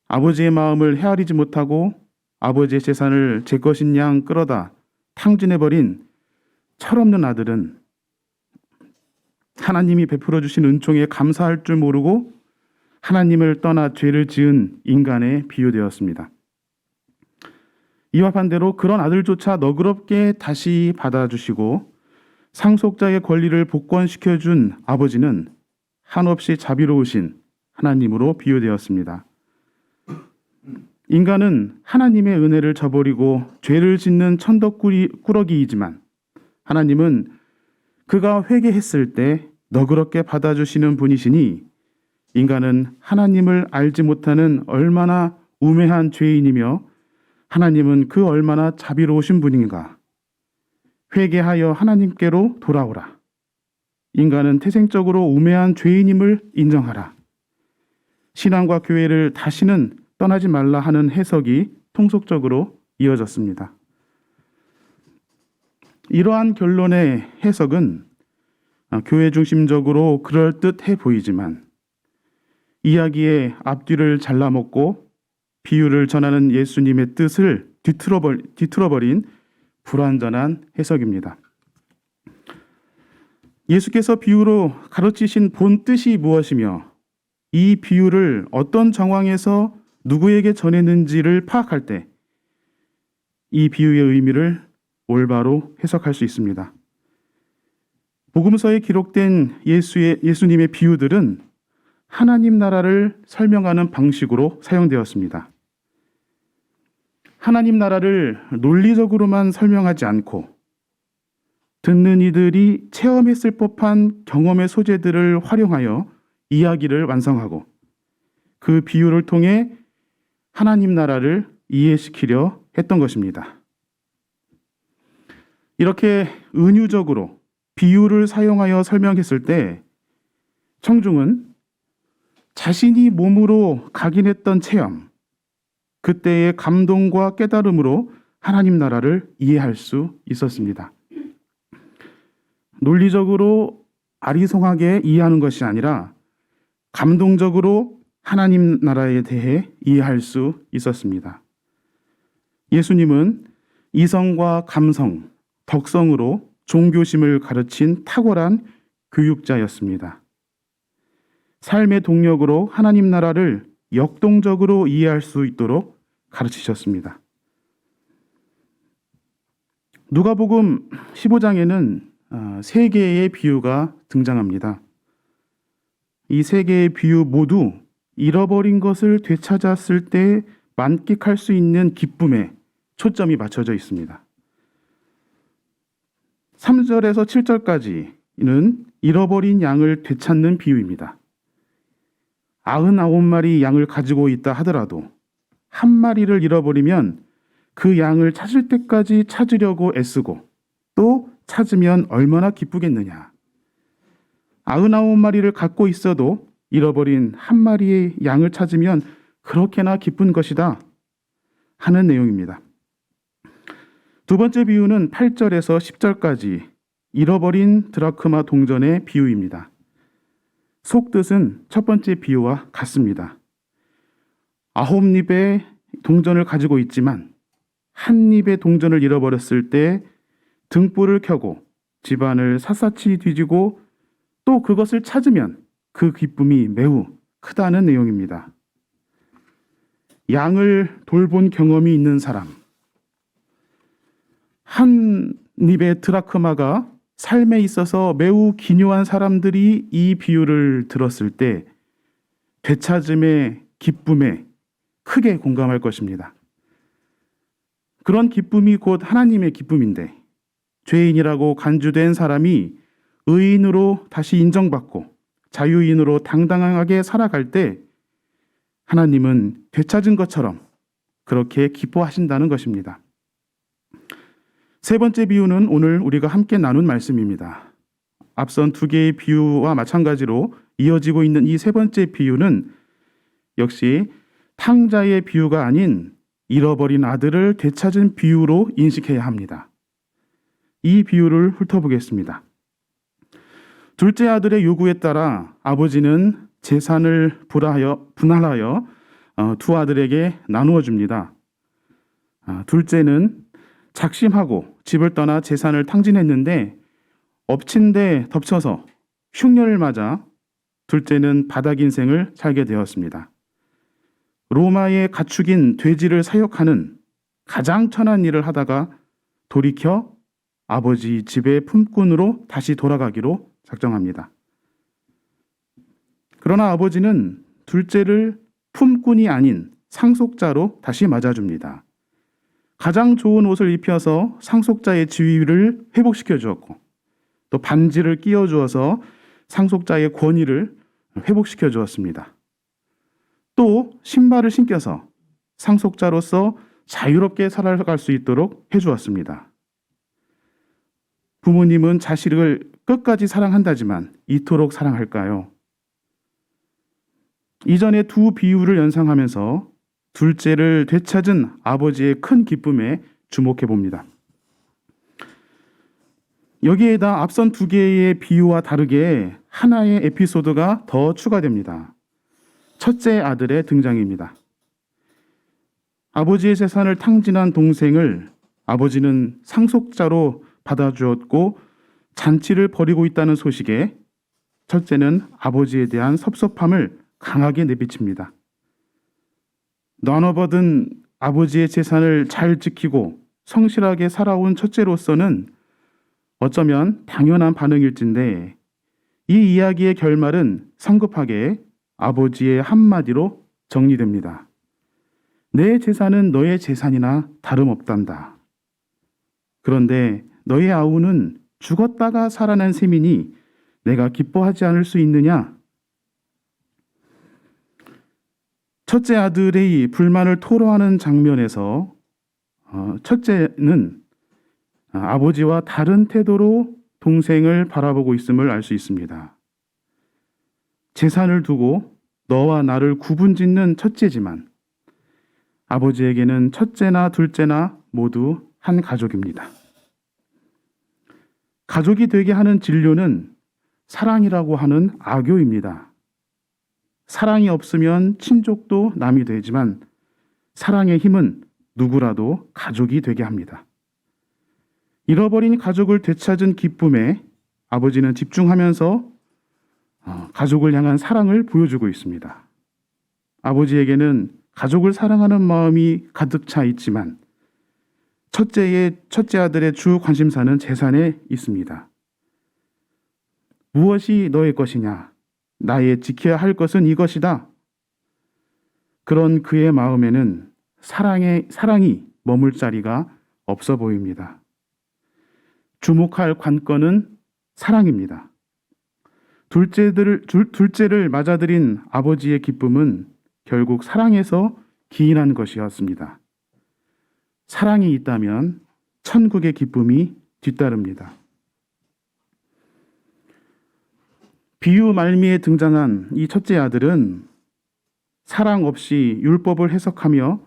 아버지의 마음을 헤아리지 못하고 아버지의 재산을 제 것인 양 끌어다 탕진해버린 철없는 아들은 하나님이 베풀어 주신 은총에 감사할 줄 모르고 하나님을 떠나 죄를 지은 인간에 비유되었습니다. 이와 반대로 그런 아들조차 너그럽게 다시 받아주시고 상속자의 권리를 복권시켜준 아버지는 한없이 자비로우신 하나님으로 비유되었습니다. 인간은 하나님의 은혜를 저버리고 죄를 짓는 천덕꾸러기이지만 하나님은 그가 회개했을 때 너그럽게 받아주시는 분이시니 인간은 하나님을 알지 못하는 얼마나 우매한 죄인이며 하나님은 그 얼마나 자비로우신 분인가. 회개하여 하나님께로 돌아오라. 인간은 태생적으로 우매한 죄인임을 인정하라. 신앙과 교회를 다시는 떠나지 말라 하는 해석이 통속적으로 이어졌습니다. 이러한 결론의 해석은 교회 중심적으로 그럴듯해 보이지만 이야기의 앞뒤를 잘라먹고 비유를 전하는 예수님의 뜻을 뒤틀어버린 불완전한 해석입니다. 예수께서 비유로 가르치신 본 뜻이 무엇이며 이 비유를 어떤 정황에서 누구에게 전했는지를 파악할 때 이 비유의 의미를 올바로 해석할 수 있습니다. 복음서에 기록된 예수님의 비유들은 하나님 나라를 설명하는 방식으로 사용되었습니다. 하나님 나라를 논리적으로만 설명하지 않고 듣는 이들이 체험했을 법한 경험의 소재들을 활용하여 이야기를 완성하고 그 비유를 통해 하나님 나라를 이해시키려 했던 것입니다. 이렇게 은유적으로 비유를 사용하여 설명했을 때 청중은 자신이 몸으로 각인했던 체험, 그때의 감동과 깨달음으로 하나님 나라를 이해할 수 있었습니다. 논리적으로 아리송하게 이해하는 것이 아니라 감동적으로 하나님 나라에 대해 이해할 수 있었습니다. 예수님은 이성과 감성, 덕성으로 종교심을 가르친 탁월한 교육자였습니다. 삶의 동력으로 하나님 나라를 역동적으로 이해할 수 있도록 가르치셨습니다. 누가복음 15장에는 세 개의 비유가 등장합니다. 이 세 개의 비유 모두 잃어버린 것을 되찾았을 때 만끽할 수 있는 기쁨에 초점이 맞춰져 있습니다. 3절에서 7절까지는 잃어버린 양을 되찾는 비유입니다. 99마리 양을 가지고 있다 하더라도 한 마리를 잃어버리면 그 양을 찾을 때까지 찾으려고 애쓰고 또 찾으면 얼마나 기쁘겠느냐. 99마리를 갖고 있어도 잃어버린 한 마리의 양을 찾으면 그렇게나 기쁜 것이다 하는 내용입니다. 두 번째 비유는 8절에서 10절까지 잃어버린 드라크마 동전의 비유입니다. 속뜻은 첫 번째 비유와 같습니다. 9입의 동전을 가지고 있지만 한 입의 동전을 잃어버렸을 때 등불을 켜고 집안을 샅샅이 뒤지고 또 그것을 찾으면 그 기쁨이 매우 크다는 내용입니다. 양을 돌본 경험이 있는 사람, 한 입의 드라크마가 삶에 있어서 매우 기묘한 사람들이 이 비유를 들었을 때 되찾음의 기쁨에 크게 공감할 것입니다. 그런 기쁨이 곧 하나님의 기쁨인데 죄인이라고 간주된 사람이 의인으로 다시 인정받고 자유인으로 당당하게 살아갈 때 하나님은 되찾은 것처럼 그렇게 기뻐하신다는 것입니다. 세 번째 비유는 오늘 우리가 함께 나눈 말씀입니다. 앞선 두 개의 비유와 마찬가지로 이어지고 있는 이 세 번째 비유는 역시 탕자의 비유가 아닌 잃어버린 아들을 되찾은 비유로 인식해야 합니다. 이 비유를 훑어보겠습니다. 둘째 아들의 요구에 따라 아버지는 재산을 분할하여 두 아들에게 나누어 줍니다. 둘째는 작심하고 집을 떠나 재산을 탕진했는데 엎친 데 덮쳐서 흉년을 맞아 둘째는 바닥 인생을 살게 되었습니다. 로마의 가축인 돼지를 사육하는 가장 천한 일을 하다가 돌이켜 아버지 집의 품꾼으로 다시 돌아가기로 작정합니다. 그러나 아버지는 둘째를 품꾼이 아닌 상속자로 다시 맞아줍니다. 가장 좋은 옷을 입혀서 상속자의 지위를 회복시켜 주었고 또 반지를 끼워 주어서 상속자의 권위를 회복시켜 주었습니다. 또 신발을 신겨서 상속자로서 자유롭게 살아갈 수 있도록 해주었습니다. 부모님은 자식을 끝까지 사랑한다지만 이토록 사랑할까요? 이전의 두 비유를 연상하면서 둘째를 되찾은 아버지의 큰 기쁨에 주목해 봅니다. 여기에다 앞선 두 개의 비유와 다르게 하나의 에피소드가 더 추가됩니다. 첫째 아들의 등장입니다. 아버지의 재산을 탕진한 동생을 아버지는 상속자로 받아주었고 잔치를 벌이고 있다는 소식에 첫째는 아버지에 대한 섭섭함을 강하게 내비칩니다. 나눠받은 아버지의 재산을 잘 지키고 성실하게 살아온 첫째로서는 어쩌면 당연한 반응일진데 이 이야기의 결말은 성급하게 아버지의 한마디로 정리됩니다. 내 재산은 너의 재산이나 다름없단다. 그런데 너의 아우는 죽었다가 살아난 셈이니 내가 기뻐하지 않을 수 있느냐? 첫째 아들의 불만을 토로하는 장면에서 첫째는 아버지와 다른 태도로 동생을 바라보고 있음을 알 수 있습니다. 재산을 두고 너와 나를 구분짓는 첫째지만 아버지에게는 첫째나 둘째나 모두 한 가족입니다. 가족이 되게 하는 진료는 사랑이라고 하는 악교입니다. 사랑이 없으면 친족도 남이 되지만 사랑의 힘은 누구라도 가족이 되게 합니다. 잃어버린 가족을 되찾은 기쁨에 아버지는 집중하면서 가족을 향한 사랑을 보여주고 있습니다. 아버지에게는 가족을 사랑하는 마음이 가득 차 있지만 첫째 아들의 주 관심사는 재산에 있습니다. 무엇이 너의 것이냐? 나의 지켜야 할 것은 이것이다. 그런 그의 마음에는 사랑이 머물 자리가 없어 보입니다. 주목할 관건은 사랑입니다. 둘째를 맞아들인 아버지의 기쁨은 결국 사랑에서 기인한 것이었습니다. 사랑이 있다면 천국의 기쁨이 뒤따릅니다. 비유 말미에 등장한 이 첫째 아들은 사랑 없이 율법을 해석하며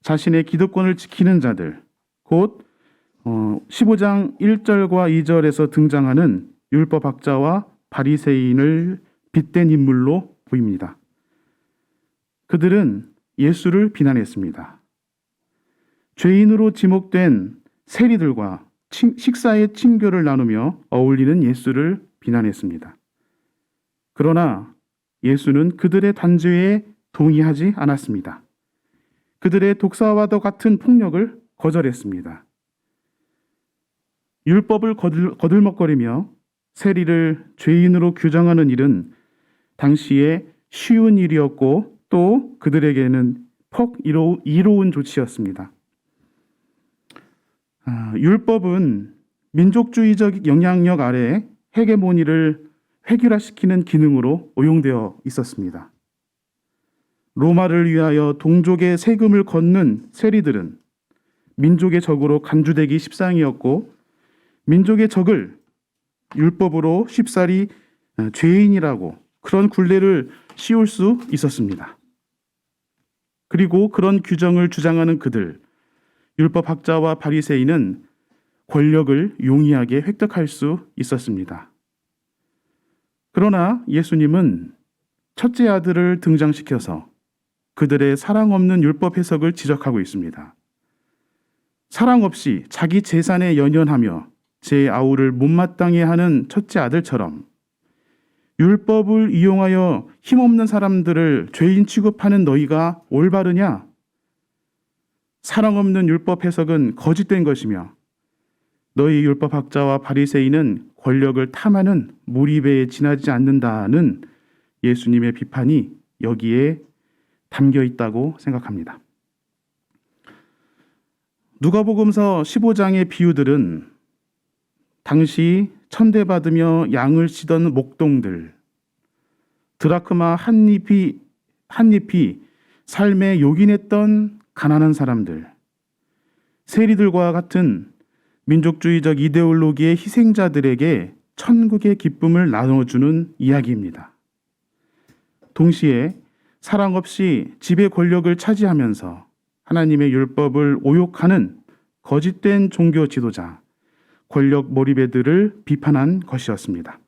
자신의 기득권을 지키는 자들, 곧 15장 1절과 2절에서 등장하는 율법학자와 바리새인을 빗댄 인물로 보입니다. 그들은 예수를 비난했습니다. 죄인으로 지목된 세리들과 식사의 친교를 나누며 어울리는 예수를 비난했습니다. 그러나 예수는 그들의 단죄에 동의하지 않았습니다. 그들의 독사와도 같은 폭력을 거절했습니다. 율법을 거들먹거리며 세리를 죄인으로 규정하는 일은 당시에 쉬운 일이었고 또 그들에게는 퍽 이로운 조치였습니다. 율법은 민족주의적 영향력 아래 헤게모니를 획일화시키는 기능으로 오용되어 있었습니다. 로마를 위하여 동족의 세금을 걷는 세리들은 민족의 적으로 간주되기 십상이었고 민족의 적을 율법으로 쉽사리 죄인이라고 그런 굴레를 씌울 수 있었습니다. 그리고 그런 규정을 주장하는 그들, 율법학자와 바리새인은 권력을 용이하게 획득할 수 있었습니다. 그러나 예수님은 첫째 아들을 등장시켜서 그들의 사랑 없는 율법 해석을 지적하고 있습니다. 사랑 없이 자기 재산에 연연하며 제 아우를 못마땅해 하는 첫째 아들처럼 율법을 이용하여 힘없는 사람들을 죄인 취급하는 너희가 올바르냐? 사랑 없는 율법 해석은 거짓된 것이며 너희 율법학자와 바리새인은 권력을 탐하는 무리배에 지나지 않는다는 예수님의 비판이 여기에 담겨 있다고 생각합니다. 누가복음서 15장의 비유들은 당시 천대받으며 양을 치던 목동들, 드라크마 한 잎이 삶에 요긴했던 가난한 사람들, 세리들과 같은 민족주의적 이데올로기의 희생자들에게 천국의 기쁨을 나눠주는 이야기입니다. 동시에 사랑 없이 지배 권력을 차지하면서 하나님의 율법을 오욕하는 거짓된 종교 지도자, 권력 몰입애들을 비판한 것이었습니다.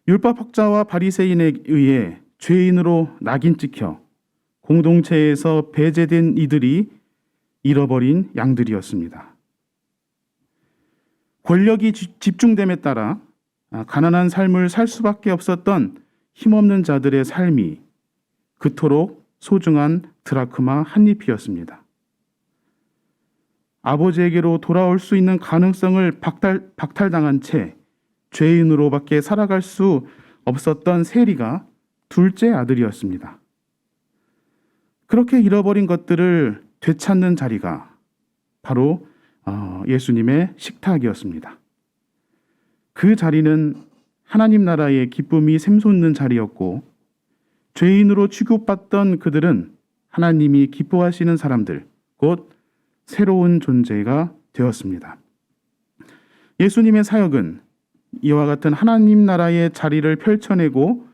율법학자와 바리새인에 의해 죄인으로 낙인 찍혀 공동체에서 배제된 이들이 잃어버린 양들이었습니다. 권력이 집중됨에 따라 가난한 삶을 살 수밖에 없었던 힘없는 자들의 삶이 그토록 소중한 드라크마 한 잎이었습니다. 아버지에게로 돌아올 수 있는 가능성을 박탈당한 채 죄인으로밖에 살아갈 수 없었던 세리가 둘째 아들이었습니다. 그렇게 잃어버린 것들을 되찾는 자리가 바로 예수님의 식탁이었습니다. 그 자리는 하나님 나라의 기쁨이 샘솟는 자리였고, 죄인으로 취급받던 그들은 하나님이 기뻐하시는 사람들, 곧 새로운 존재가 되었습니다. 예수님의 사역은 이와 같은 하나님 나라의 자리를 펼쳐내고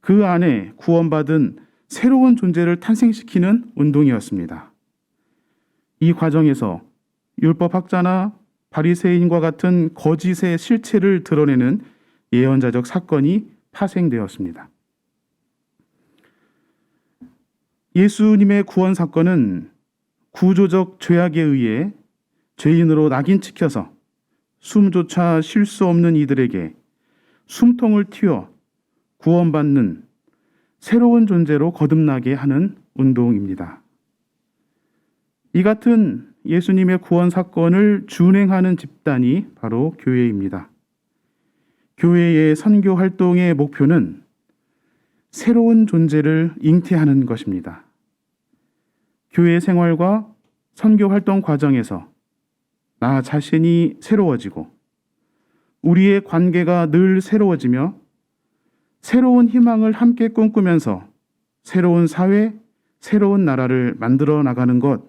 그 안에 구원받은 새로운 존재를 탄생시키는 운동이었습니다. 이 과정에서 율법학자나 바리새인과 같은 거짓의 실체를 드러내는 예언자적 사건이 파생되었습니다. 예수님의 구원 사건은 구조적 죄악에 의해 죄인으로 낙인 찍혀서 숨조차 쉴 수 없는 이들에게 숨통을 틔워 구원받는 새로운 존재로 거듭나게 하는 운동입니다. 이 같은 예수님의 구원 사건을 준행하는 집단이 바로 교회입니다. 교회의 선교 활동의 목표는 새로운 존재를 잉태하는 것입니다. 교회 생활과 선교 활동 과정에서 나 자신이 새로워지고 우리의 관계가 늘 새로워지며 새로운 희망을 함께 꿈꾸면서 새로운 사회, 새로운 나라를 만들어 나가는 것,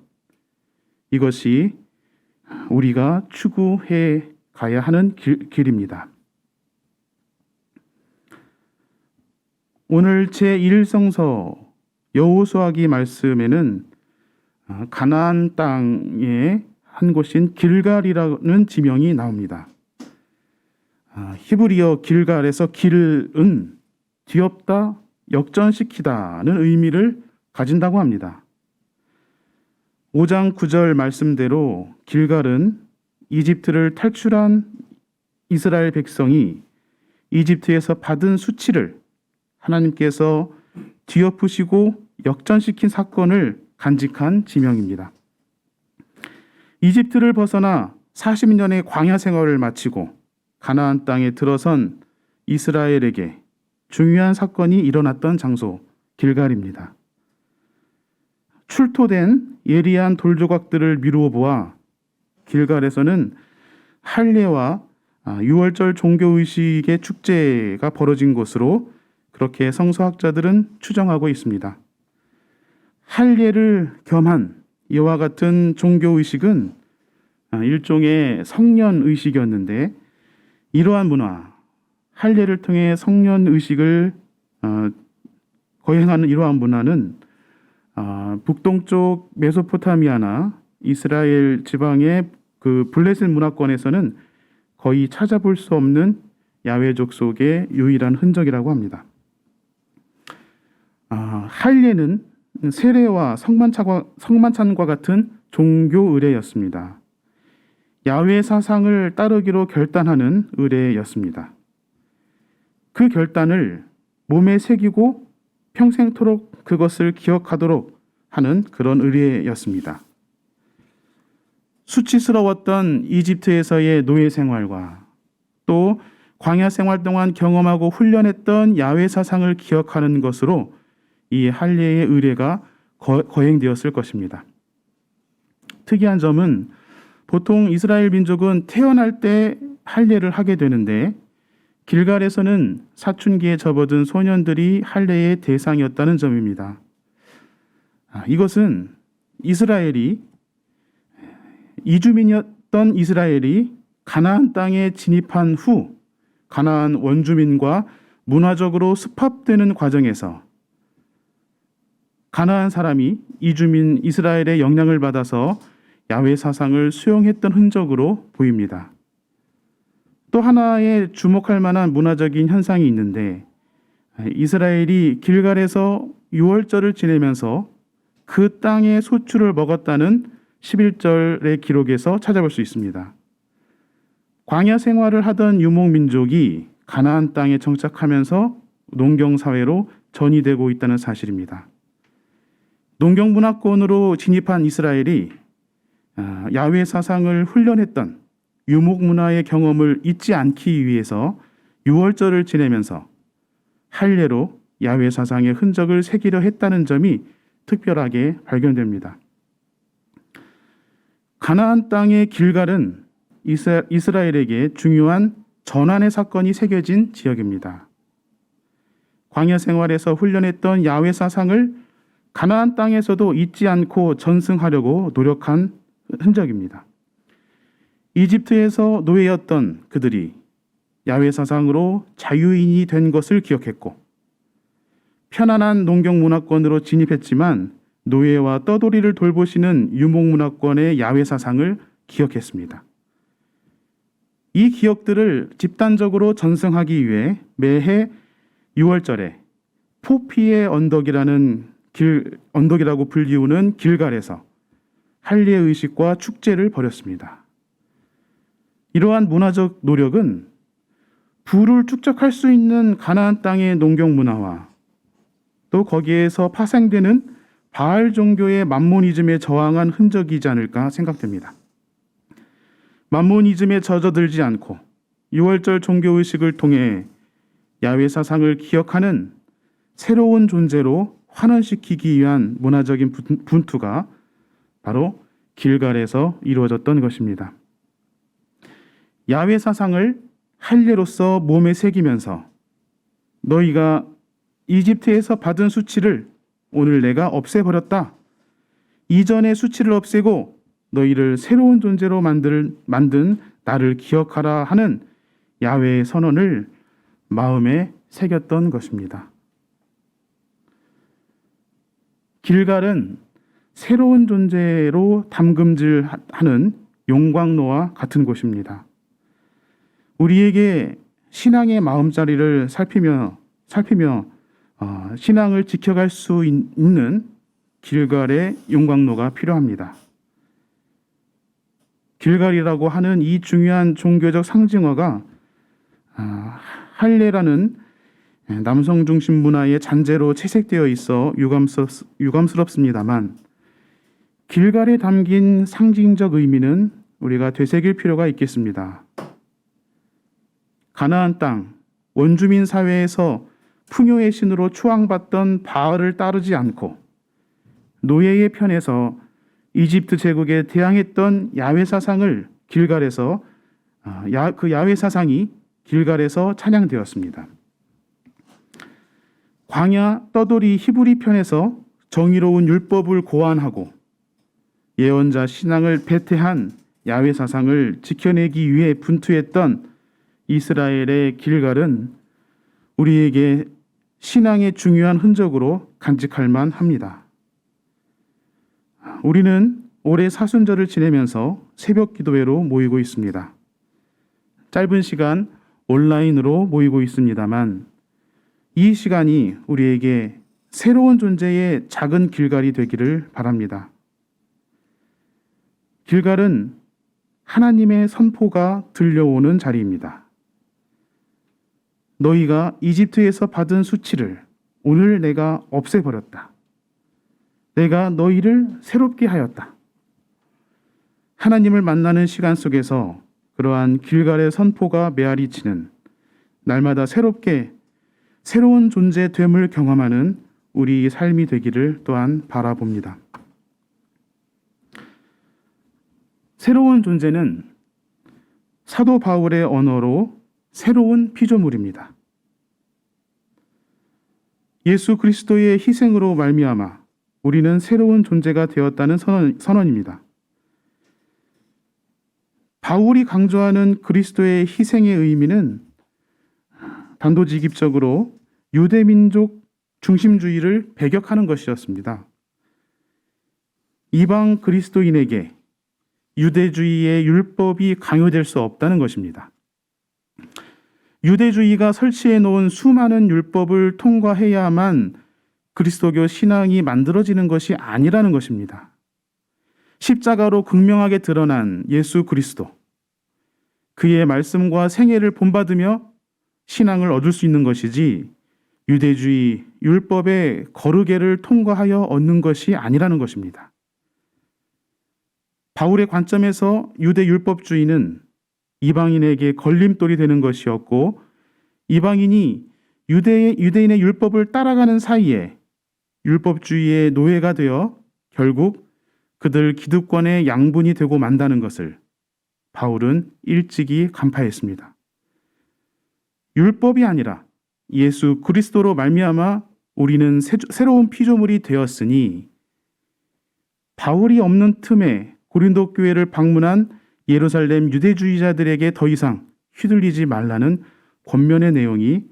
이것이 우리가 추구해 가야 하는 길입니다. 오늘 제1성서 여호수아기 말씀에는 가나안 땅의 한 곳인 길갈이라는 지명이 나옵니다. 히브리어 길갈에서 길은 뒤엎다, 역전시키다는 의미를 가진다고 합니다. 5장 9절 말씀대로 길갈은 이집트를 탈출한 이스라엘 백성이 이집트에서 받은 수치를 하나님께서 뒤엎으시고 역전시킨 사건을 간직한 지명입니다. 이집트를 벗어나 40년의 광야 생활을 마치고 가나안 땅에 들어선 이스라엘에게 중요한 사건이 일어났던 장소 길갈입니다. 출토된 예리한 돌조각들을 미루어 보아 길갈에서는 할례와 유월절 종교의식의 축제가 벌어진 곳으로 그렇게 성서학자들은 추정하고 있습니다. 할례를 겸한 이와 같은 종교의식은 일종의 성년의식이었는데, 이러한 문화, 할례를 통해 성년의식을 거행하는 이러한 문화는 북동쪽 메소포타미아나 이스라엘 지방의 그 블레셋 문화권에서는 거의 찾아볼 수 없는 야외족 속의 유일한 흔적이라고 합니다. 할례는 세례와 성만찬과 같은 종교 의례였습니다. 야훼 사상을 따르기로 결단하는 의례였습니다. 그 결단을 몸에 새기고 평생토록 그것을 기억하도록 하는 그런 의례였습니다. 수치스러웠던 이집트에서의 노예 생활과 또 광야 생활 동안 경험하고 훈련했던 야훼 사상을 기억하는 것으로 이 할례의 의례가 거행되었을 것입니다. 특이한 점은 보통 이스라엘 민족은 태어날 때 할례를 하게 되는데, 길갈에서는 사춘기에 접어든 소년들이 할례의 대상이었다는 점입니다. 이것은 이주민이었던 이스라엘이 가나안 땅에 진입한 후 가나안 원주민과 문화적으로 습합되는 과정에서 가나안 사람이 이주민 이스라엘의 영향을 받아서 야훼 사상을 수용했던 흔적으로 보입니다. 또 하나의 주목할 만한 문화적인 현상이 있는데 이스라엘이 길갈에서 유월절을 지내면서 그 땅의 소출을 먹었다는 11절의 기록에서 찾아볼 수 있습니다. 광야 생활을 하던 유목민족이 가나안 땅에 정착하면서 농경사회로 전이되고 있다는 사실입니다. 농경문화권으로 진입한 이스라엘이 야훼 사상을 훈련했던 유목문화의 경험을 잊지 않기 위해서 유월절을 지내면서 할례로 야훼 사상의 흔적을 새기려 했다는 점이 특별하게 발견됩니다. 가나안 땅의 길갈은 이스라엘에게 중요한 전환의 사건이 새겨진 지역입니다. 광야 생활에서 훈련했던 야훼 사상을 가나안 땅에서도 잊지 않고 전승하려고 노력한 흔적입니다. 이집트에서 노예였던 그들이 야훼 사상으로 자유인이 된 것을 기억했고, 편안한 농경 문화권으로 진입했지만 노예와 떠돌이를 돌보시는 유목 문화권의 야훼 사상을 기억했습니다. 이 기억들을 집단적으로 전승하기 위해 매해 6월절에 포피의 언덕이라고 불리우는 길갈에서 할례 의식과 축제를 벌였습니다. 이러한 문화적 노력은 부를 축적할 수 있는 가나안 땅의 농경 문화와 또 거기에서 파생되는 바알 종교의 만모니즘에 저항한 흔적이지 않을까 생각됩니다. 만모니즘에 젖어들지 않고 유월절 종교의식을 통해 야훼 사상을 기억하는 새로운 존재로 환원시키기 위한 문화적인 분투가 바로 길갈에서 이루어졌던 것입니다. 야훼 사상을 할례로서 몸에 새기면서 너희가 이집트에서 받은 수치를 오늘 내가 없애버렸다. 이전의 수치를 없애고 너희를 새로운 존재로 만든 나를 기억하라 하는 야훼의 선언을 마음에 새겼던 것입니다. 길갈은 새로운 존재로 담금질하는 용광로와 같은 곳입니다. 우리에게 신앙의 마음자리를 살피며 신앙을 지켜갈 수 있는 길갈의 용광로가 필요합니다. 길갈이라고 하는 이 중요한 종교적 상징어가 할례라는 남성 중심 문화의 잔재로 채색되어 있어 유감스럽습니다만 길갈에 담긴 상징적 의미는 우리가 되새길 필요가 있겠습니다. 가나안 땅 원주민 사회에서 풍요의 신으로 추앙받던 바알을 따르지 않고 노예의 편에서 이집트 제국에 대항했던 야훼 사상을 길갈에서 그 야훼 사상이 길갈에서 찬양되었습니다. 광야 떠돌이 히브리 편에서 정의로운 율법을 고안하고 예언자 신앙을 배태한 야훼 사상을 지켜내기 위해 분투했던 이스라엘의 길갈은 우리에게 신앙의 중요한 흔적으로 간직할 만합니다. 우리는 올해 사순절을 지내면서 새벽 기도회로 모이고 있습니다. 짧은 시간 온라인으로 모이고 있습니다만 이 시간이 우리에게 새로운 존재의 작은 길갈이 되기를 바랍니다. 길갈은 하나님의 선포가 들려오는 자리입니다. 너희가 이집트에서 받은 수치를 오늘 내가 없애버렸다. 내가 너희를 새롭게 하였다. 하나님을 만나는 시간 속에서 그러한 길갈의 선포가 메아리치는 날마다 새로운 존재됨을 경험하는 우리 삶이 되기를 또한 바라봅니다. 새로운 존재는 사도 바울의 언어로 새로운 피조물입니다. 예수 그리스도의 희생으로 말미암아 우리는 새로운 존재가 되었다는 선언입니다. 바울이 강조하는 그리스도의 희생의 의미는 단도직입적으로 유대민족 중심주의를 배격하는 것이었습니다. 이방 그리스도인에게 유대주의의 율법이 강요될 수 없다는 것입니다. 유대주의가 설치해 놓은 수많은 율법을 통과해야만 그리스도교 신앙이 만들어지는 것이 아니라는 것입니다. 십자가로 극명하게 드러난 예수 그리스도, 그의 말씀과 생애를 본받으며 신앙을 얻을 수 있는 것이지 유대주의 율법의 거르게를 통과하여 얻는 것이 아니라는 것입니다. 바울의 관점에서 유대 율법주의는 이방인에게 걸림돌이 되는 것이었고, 이방인이 유대인의 율법을 따라가는 사이에 율법주의의 노예가 되어 결국 그들 기득권의 양분이 되고 만다는 것을 바울은 일찍이 간파했습니다. 율법이 아니라 예수 그리스도로 말미암아 우리는 새로운 피조물이 되었으니, 바울이 없는 틈에 고린도 교회를 방문한 예루살렘 유대주의자들에게 더 이상 휘둘리지 말라는 권면의 내용이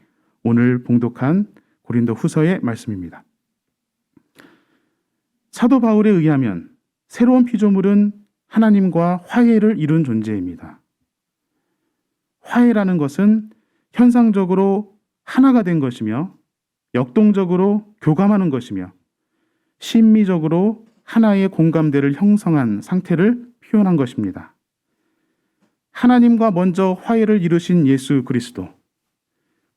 오늘 봉독한 고린도 후서의 말씀입니다. 사도 바울에 의하면 새로운 피조물은 하나님과 화해를 이룬 존재입니다. 화해라는 것은 현상적으로 하나가 된 것이며, 역동적으로 교감하는 것이며, 심미적으로 하나의 공감대를 형성한 상태를 표현한 것입니다. 하나님과 먼저 화해를 이루신 예수 그리스도,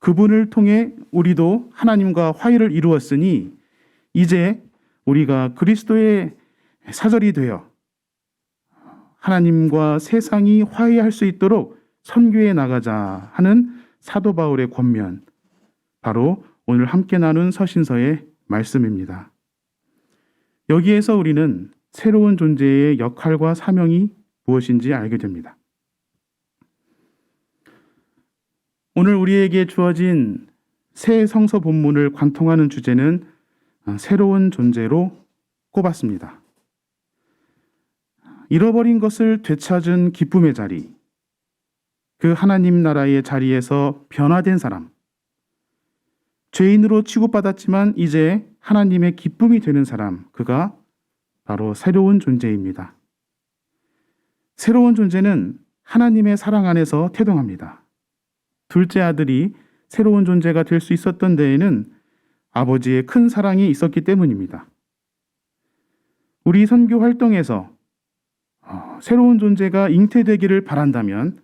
그분을 통해 우리도 하나님과 화해를 이루었으니 이제 우리가 그리스도의 사절이 되어 하나님과 세상이 화해할 수 있도록 선교해 나가자 하는 사도 바울의 권면, 바로 오늘 함께 나눈 서신서의 말씀입니다. 여기에서 우리는 새로운 존재의 역할과 사명이 무엇인지 알게 됩니다. 오늘 우리에게 주어진 새 성서 본문을 관통하는 주제는 새로운 존재로 꼽았습니다. 잃어버린 것을 되찾은 기쁨의 자리, 그 하나님 나라의 자리에서 변화된 사람, 죄인으로 취급받았지만 이제 하나님의 기쁨이 되는 사람, 그가 바로 새로운 존재입니다. 새로운 존재는 하나님의 사랑 안에서 태동합니다. 둘째 아들이 새로운 존재가 될 수 있었던 데에는 아버지의 큰 사랑이 있었기 때문입니다. 우리 선교 활동에서 새로운 존재가 잉태되기를 바란다면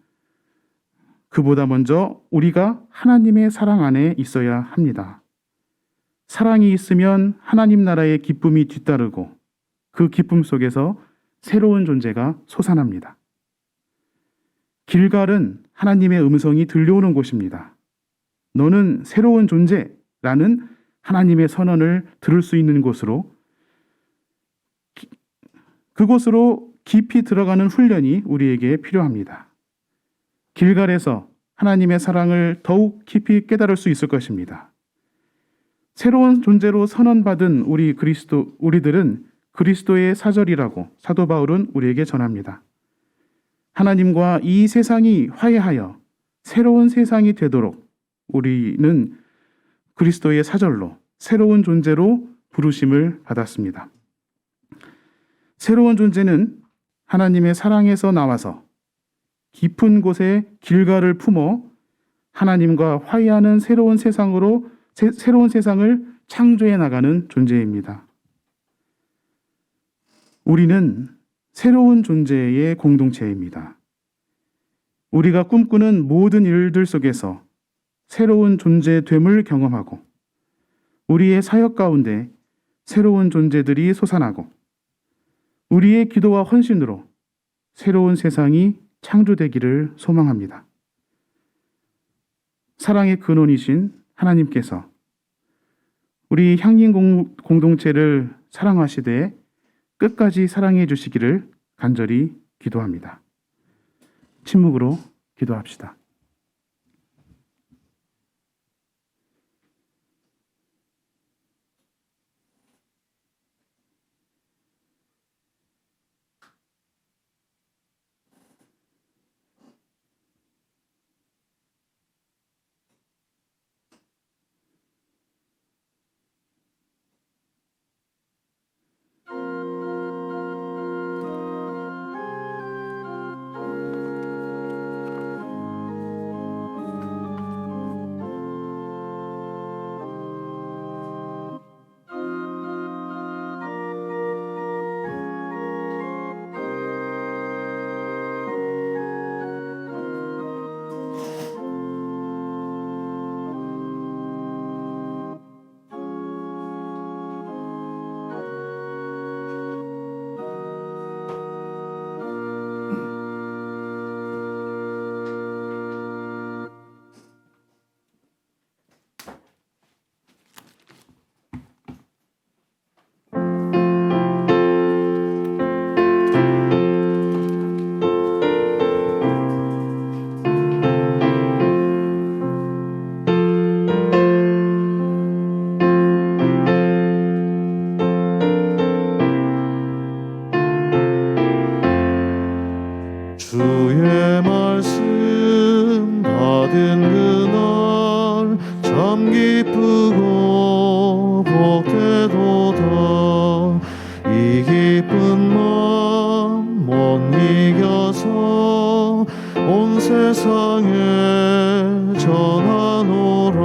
그보다 먼저 우리가 하나님의 사랑 안에 있어야 합니다. 사랑이 있으면 하나님 나라의 기쁨이 뒤따르고 그 기쁨 속에서 새로운 존재가 솟아납니다. 길갈은 하나님의 음성이 들려오는 곳입니다. 너는 새로운 존재라는 하나님의 선언을 들을 수 있는 곳으로, 그곳으로 깊이 들어가는 훈련이 우리에게 필요합니다. 길갈에서 하나님의 사랑을 더욱 깊이 깨달을 수 있을 것입니다. 새로운 존재로 선언받은 우리들은 그리스도의 사절이라고 사도 바울은 우리에게 전합니다. 하나님과 이 세상이 화해하여 새로운 세상이 되도록 우리는 그리스도의 사절로 새로운 존재로 부르심을 받았습니다. 새로운 존재는 하나님의 사랑에서 나와서 깊은 곳에 길갈을 품어 하나님과 화해하는 새로운 세상을 창조해 나가는 존재입니다. 우리는 새로운 존재의 공동체입니다. 우리가 꿈꾸는 모든 일들 속에서 새로운 존재됨을 경험하고 우리의 사역 가운데 새로운 존재들이 솟아나고 우리의 기도와 헌신으로 새로운 세상이 창조되기를 소망합니다. 사랑의 근원이신 하나님께서 우리 향림 공동체를 사랑하시되 끝까지 사랑해 주시기를 간절히 기도합니다. 침묵으로 기도합시다. 주의 말씀 받은 그날 참 기쁘고 복되도다. 이 기쁜 마음 못 이겨서 온 세상에 전하노라.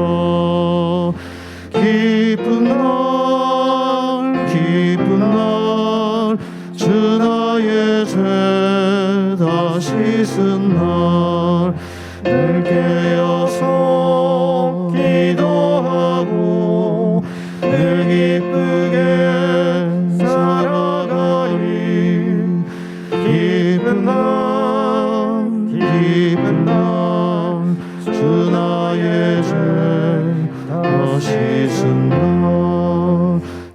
기쁜 날 주 나의 죄 다 씻은 날 늘 깨어서 기도하고 늘 기쁘게 살아가리. 기쁜 날 주 나의 죄 다 씻은 날.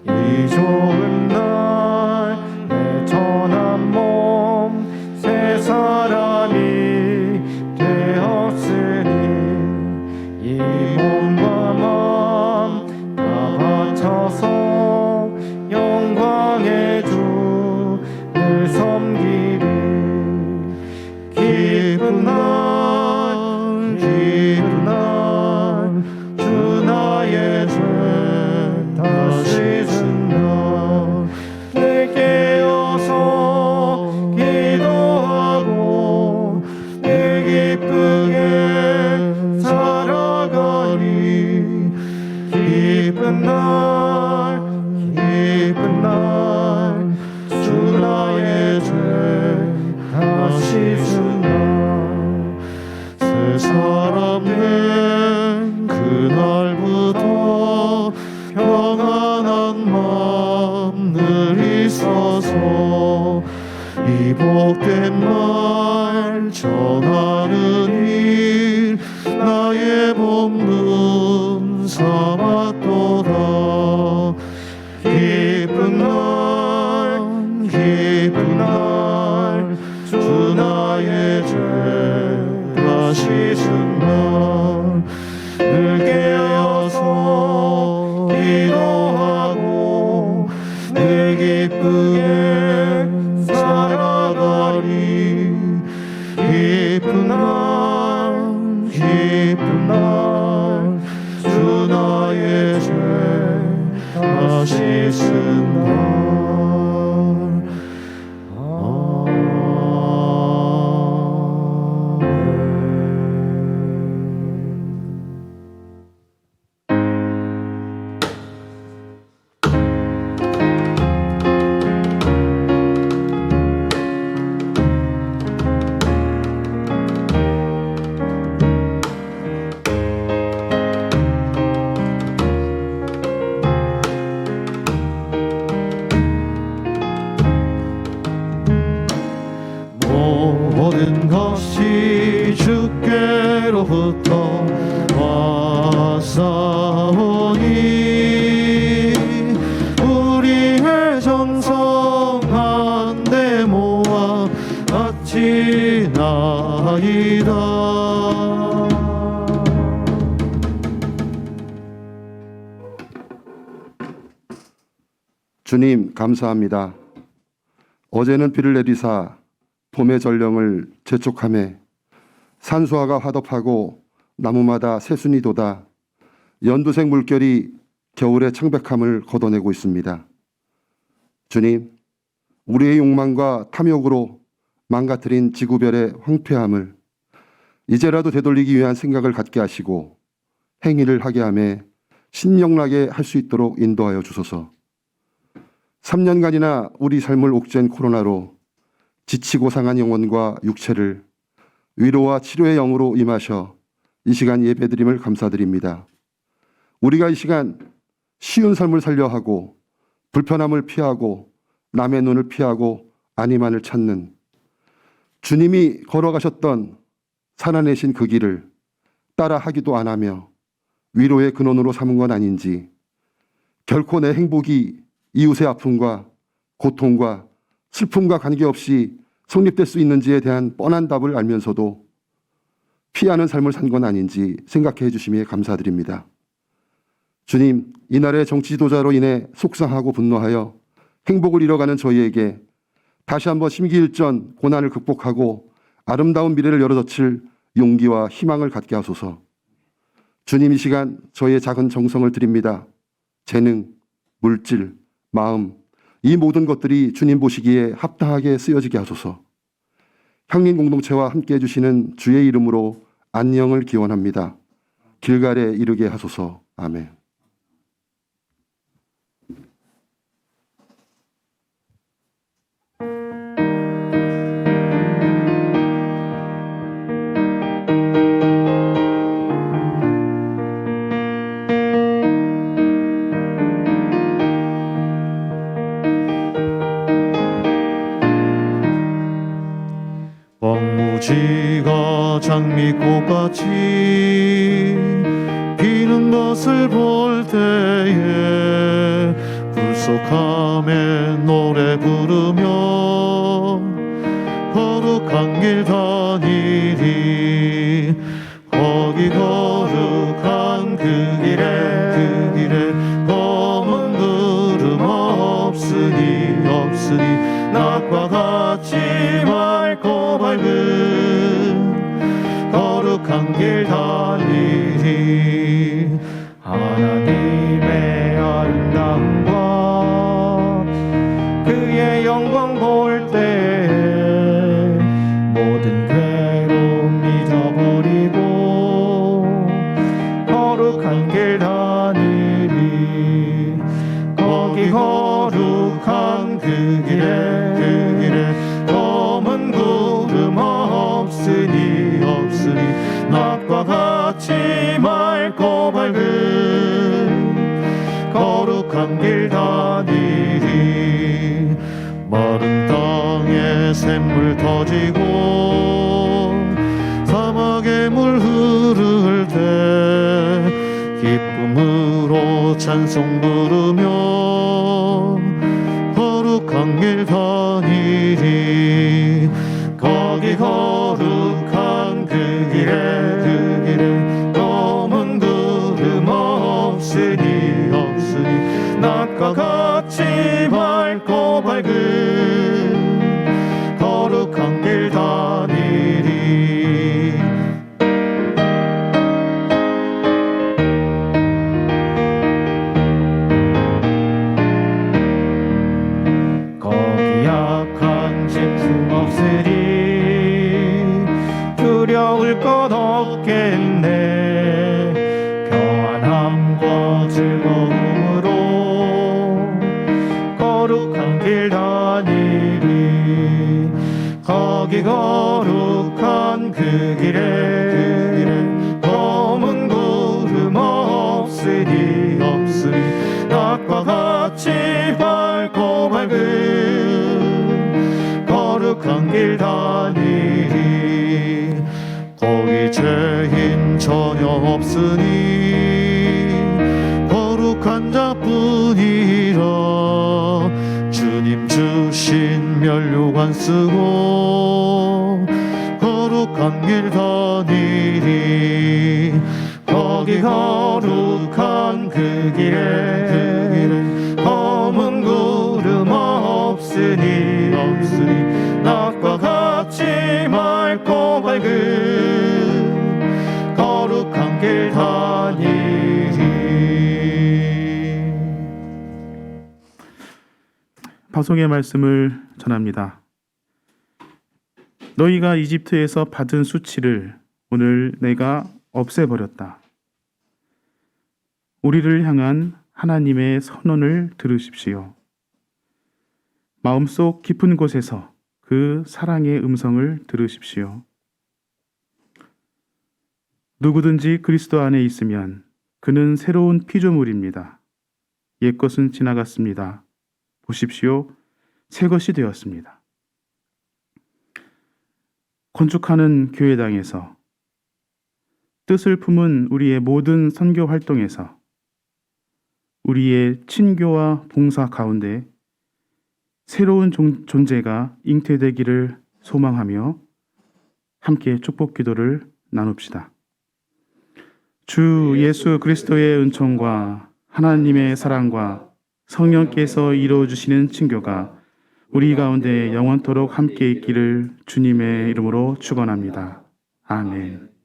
이 좋은 날 내 천한 몸 새 사람이 되었으니 이 몸과 마음 다 바쳐서 영광의 주 늘 섬기리. 기쁜 날 주 나의 죄 다 씻은 날 늘 깨어서 기도하고 늘 기쁘게 살아가니. 기쁜 날 주 나의 죄 다 씻은 날. 새 사람 된 그날부터 평안한 마음 늘 있어서 이 복된 말 전하는 일 나의 본분 삼았도다. 기쁜 날 주 나의 죄 다 씻은 날 늘 깨어서 기도하고 늘 기쁘게 살아가리. 기쁜 날 주 나의 죄 다 씻은 날. 모든 것이 주께로부터 왔사오니 우리의 정성 한데 모아 바치나이다. 주님 감사합니다. 어제는 비를 내리사 봄의 전령을 재촉하매 산수화가 화답하고 나무마다 새순이 돋아 연두색 물결이 겨울의 창백함을 걷어내고 있습니다. 주님, 우리의 욕망과 탐욕으로 망가뜨린 지구별의 황폐함을 이제라도 되돌리기 위한 생각을 갖게 하시고 행위를 하게 하며 신명나게 할 수 있도록 인도하여 주소서. 3년간이나 우리 삶을 옥죄인 코로나로 지치고 상한 영혼과 육체를 위로와 치료의 영으로 임하셔 이 시간 예배드림을 감사드립니다. 우리가 이 시간 쉬운 삶을 살려 하고 불편함을 피하고 남의 눈을 피하고 안위만을 찾는 주님이 걸어가셨던 살아내신 그 길을 따라하기도 안 하며 위로의 근원으로 삼은 건 아닌지, 결코 내 행복이 이웃의 아픔과 고통과 슬픔과 관계없이 성립될 수 있는지에 대한 뻔한 답을 알면서도 피하는 삶을 산 건 아닌지 생각해 주심에 감사드립니다. 주님, 이날의 정치 지도자로 인해 속상하고 분노하여 행복을 잃어가는 저희에게 다시 한번 심기일전 고난을 극복하고 아름다운 미래를 열어젖힐 용기와 희망을 갖게 하소서. 주님, 이 시간 저의 작은 정성을 드립니다. 재능, 물질, 마음, 이 모든 것들이 주님 보시기에 합당하게 쓰여지게 하소서. 향림 공동체와 함께 해주시는 주의 이름으로 안녕을 기원합니다. 길갈에 이르게 하소서. 아멘. 황무지가 장미꽃같이 피는 것을 볼 때에 불속함에 노래 부르며 거룩한 길 다니리. 거기 거룩한 그 길에 검은 구름 없으니 낮과 같이 맑고 밝은 거룩한 길 다니리. 하나님의 아름다움과 그의 영광 볼 때에 모든 괴로움 잊어버리고 거룩한 길 다니리. 거기 거룩한 그 길에 검은 구름 없으니 낮과 같이 맑고 밝은 거룩한 길 다니리. 마른 땅에 샘물 터지고 사막에 물 흐를 때 기쁨으로 찬송 부르며 거룩한 길 다니리. 거기 거룩한 그 길에 검은 구름 없으니 낮과 같이 밝고 밝은 거룩한 길 다니리. 거기 약한 짐승 없으리. 두려울 것 없겠네. 평안함과 즐거움으로 거룩한 길 다니리. 거기 거룩한 그 길에 검은 구름 없으니 낮과 같이 밝고 밝은 거룩한 길 다니리. 거기 죄인 전혀 없으니 거룩한 자뿐이라. 주님 주신 면류관 쓰고 거룩한 길 다니리. 거기 거룩한 그 길에 검은 구름 없으니 낮과 같이 맑고 밝은 거룩한 길 다니리. 파송의 말씀을 전합니다. 너희가 이집트에서 받은 수치를 오늘 내가 없애버렸다. 우리를 향한 하나님의 선언을 들으십시오. 마음속 깊은 곳에서 그 사랑의 음성을 들으십시오. 누구든지 그리스도 안에 있으면 그는 새로운 피조물입니다. 옛것은 지나갔습니다. 보십시오. 새 것이 되었습니다. 건축하는 교회당에서 뜻을 품은 우리의 모든 선교 활동에서 우리의 친교와 봉사 가운데 새로운 존재가 잉태되기를 소망하며 함께 축복 기도를 나눕시다. 주 예수 그리스도의 은총과 하나님의 사랑과 성령께서 이루어주시는 친교가 우리 가운데 영원토록 함께 있기를 주님의 이름으로 축원합니다. 아멘.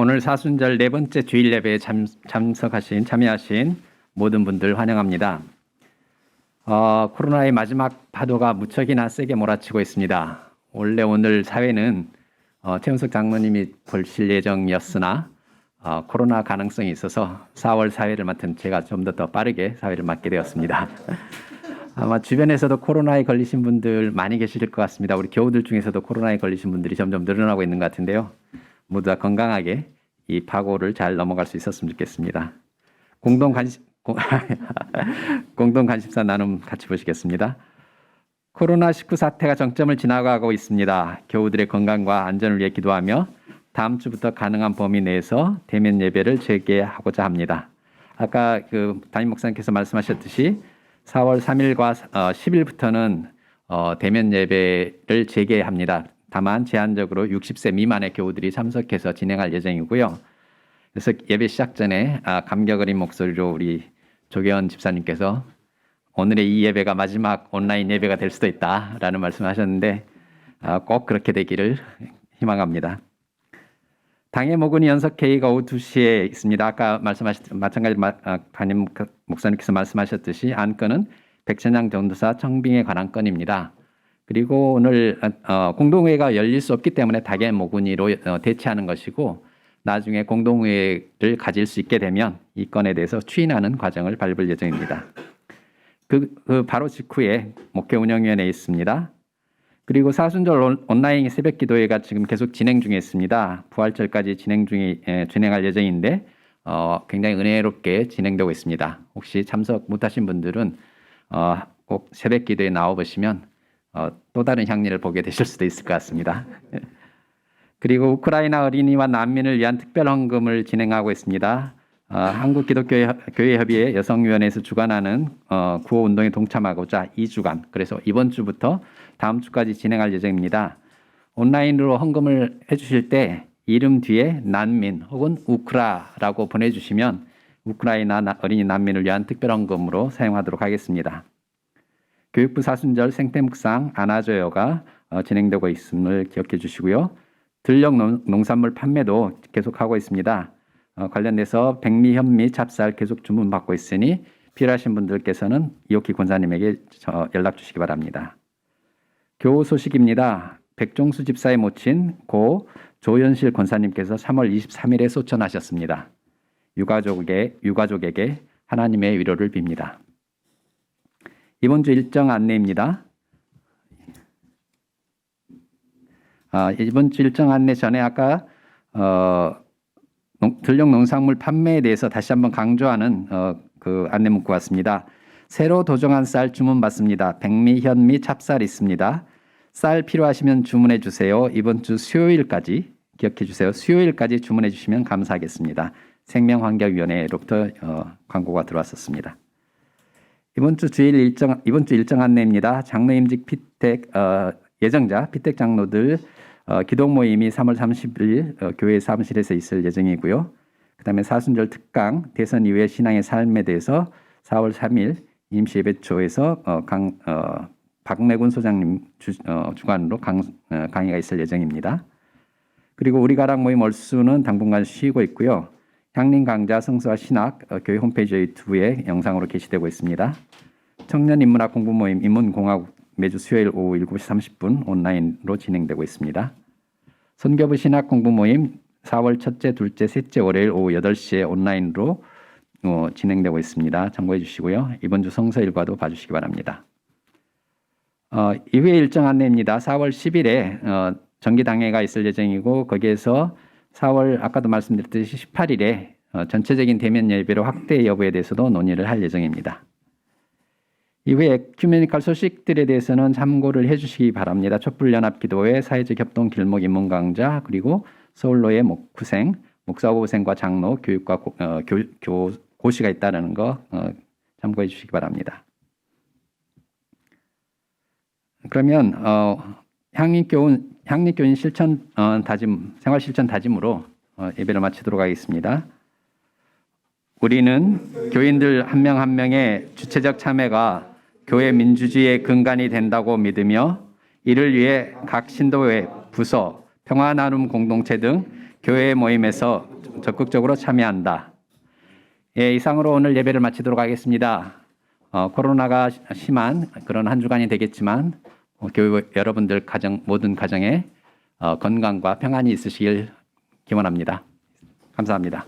오늘 사순절 네 번째 주일 예배에 참여하신 모든 분들 환영합니다. 코로나의 마지막 파도가 무척이나 세게 몰아치고 있습니다. 원래 오늘 사회는 최은석 장로님이 보실 예정이었으나 코로나 가능성이 있어서 4월 사회를 맡은 제가 좀 더 빠르게 사회를 맡게 되었습니다. 아마 주변에서도 코로나에 걸리신 분들 많이 계실 것 같습니다. 우리 교우들 중에서도 코로나에 걸리신 분들이 점점 늘어나고 있는 것 같은데요. 모두 다 건강하게 이 파고를 잘 넘어갈 수 있었으면 좋겠습니다. 공동 관심사 나눔 같이 보시겠습니다. 코로나19 사태가 정점을 지나가고 있습니다. 교우들의 건강과 안전을 위해 기도하며 다음 주부터 가능한 범위 내에서 대면 예배를 재개하고자 합니다. 아까 담임 목사님께서 말씀하셨듯이 4월 3일과 10일부터는 대면 예배를 재개합니다. 다만 제한적으로 60세 미만의 교우들이 참석해서 진행할 예정이고요. 그래서 예배 시작 전에 감격 어린 목소리로 우리 조계원 집사님께서 오늘의 이 예배가 마지막 온라인 예배가 될 수도 있다라는 말씀하셨는데 꼭 그렇게 되기를 희망합니다. 당의 모근이 연석회의가 오후 2시에 있습니다. 아까 마찬가지로 담임 목사님께서 말씀하셨듯이 안건은 백천양 전도사 청빙의 관한 건입니다. 그리고 오늘 공동회의가 열릴 수 없기 때문에 당의 모근이로 대체하는 것이고 나중에 공동회의를 가질 수 있게 되면 이 건에 대해서 추인하는 과정을 밟을 예정입니다. 그 바로 직후에 목회운영위원회에 있습니다. 그리고 사순절 온라인 새벽 기도회가 지금 계속 진행 중에 있습니다. 부활절까지 진행할 예정인데 굉장히 은혜롭게 진행되고 있습니다. 혹시 참석 못하신 분들은 꼭 새벽 기도에 나와 보시면 또 다른 향리를 보게 되실 수도 있을 것 같습니다. 그리고 우크라이나 어린이와 난민을 위한 특별 헌금을 진행하고 있습니다. 한국기독교회협의회 여성위원회에서 주관하는 구호 운동에 동참하고자 2주간, 그래서 이번 주부터 다음 주까지 진행할 예정입니다. 온라인으로 헌금을 해주실 때 이름 뒤에 난민 혹은 우크라라고 보내주시면 우크라이나 어린이 난민을 위한 특별 헌금으로 사용하도록 하겠습니다. 교육부 사순절 생태묵상 안아줘요가 진행되고 있음을 기억해 주시고요. 들녘 농산물 판매도 계속하고 있습니다. 관련돼서 백미, 현미, 찹쌀 계속 주문받고 있으니 필요하신 분들께서는 이옥희 권사님에게 연락 주시기 바랍니다. 교우 소식입니다. 백종수 집사의 모친 고 조현실 권사님께서 3월 23일에 소천하셨습니다. 유가족에게 하나님의 위로를 빕니다. 이번 주 일정 안내입니다. 이번 주 일정 안내 전에 아까 들녘 농산물 판매에 대해서 다시 한번 강조하는 그 안내 문구 왔습니다. 새로 도정한 쌀 주문 받습니다. 백미, 현미, 찹쌀 있습니다. 쌀 필요하시면 주문해 주세요. 이번 주 수요일까지 기억해 주세요. 수요일까지 주문해 주시면 감사하겠습니다. 생명환경위원회로부터 광고가 들어왔었습니다. 이번 주 일정 안내입니다. 장로임직 피택 예정자 피택 장로들 기도 모임이 3월 30일 교회 사무실에서 있을 예정이고요. 그다음에 사순절 특강 대선 이후의 신앙의 삶에 대해서 4월 3일 임시예배초에서 박매군 소장님 주관으로 강의가 있을 예정입니다. 그리고 우리 가락 모임 월수는 당분간 쉬고 있고요. 향림 강좌 성서와 신학 교회 홈페이지 유튜브에 영상으로 게시되고 있습니다. 청년 인문학 공부 모임 인문공학 매주 수요일 오후 7시 30분 온라인으로 진행되고 있습니다. 선교부 신학 공부 모임 4월 첫째, 둘째, 셋째 월요일 오후 8시에 온라인으로 진행되고 있습니다. 참고해 주시고요. 이번 주 성서 일과도 봐주시기 바랍니다. 이후에 일정 안내입니다. 4월 10일에 정기당회가 있을 예정이고 거기에서 4월 아까도 말씀드렸듯이 18일에 전체적인 대면 예배로 확대 여부에 대해서도 논의를 할 예정입니다. 이후에 에큐메니컬 소식들에 대해서는 참고를 해주시기 바랍니다. 촛불연합기도회 사회적 협동 길목 입문 강좌 그리고 서울로의 목후생, 목사고생과 장로 교육과 고시가 있다는 거 참고해 주시기 바랍니다. 그러면 향립교인 실천 다짐, 생활 실천 다짐으로 예배를 마치도록 하겠습니다. 우리는 교인들 한 명 한 명의 주체적 참여가 교회 민주주의의 근간이 된다고 믿으며 이를 위해 각 신도회, 부서, 평화나눔 공동체 등 교회 모임에서 적극적으로 참여한다. 예, 이상으로 오늘 예배를 마치도록 하겠습니다. 코로나가 심한 그런 한 주간이 되겠지만 교회 여러분들 모든 가정에 건강과 평안이 있으시길 기원합니다. 감사합니다.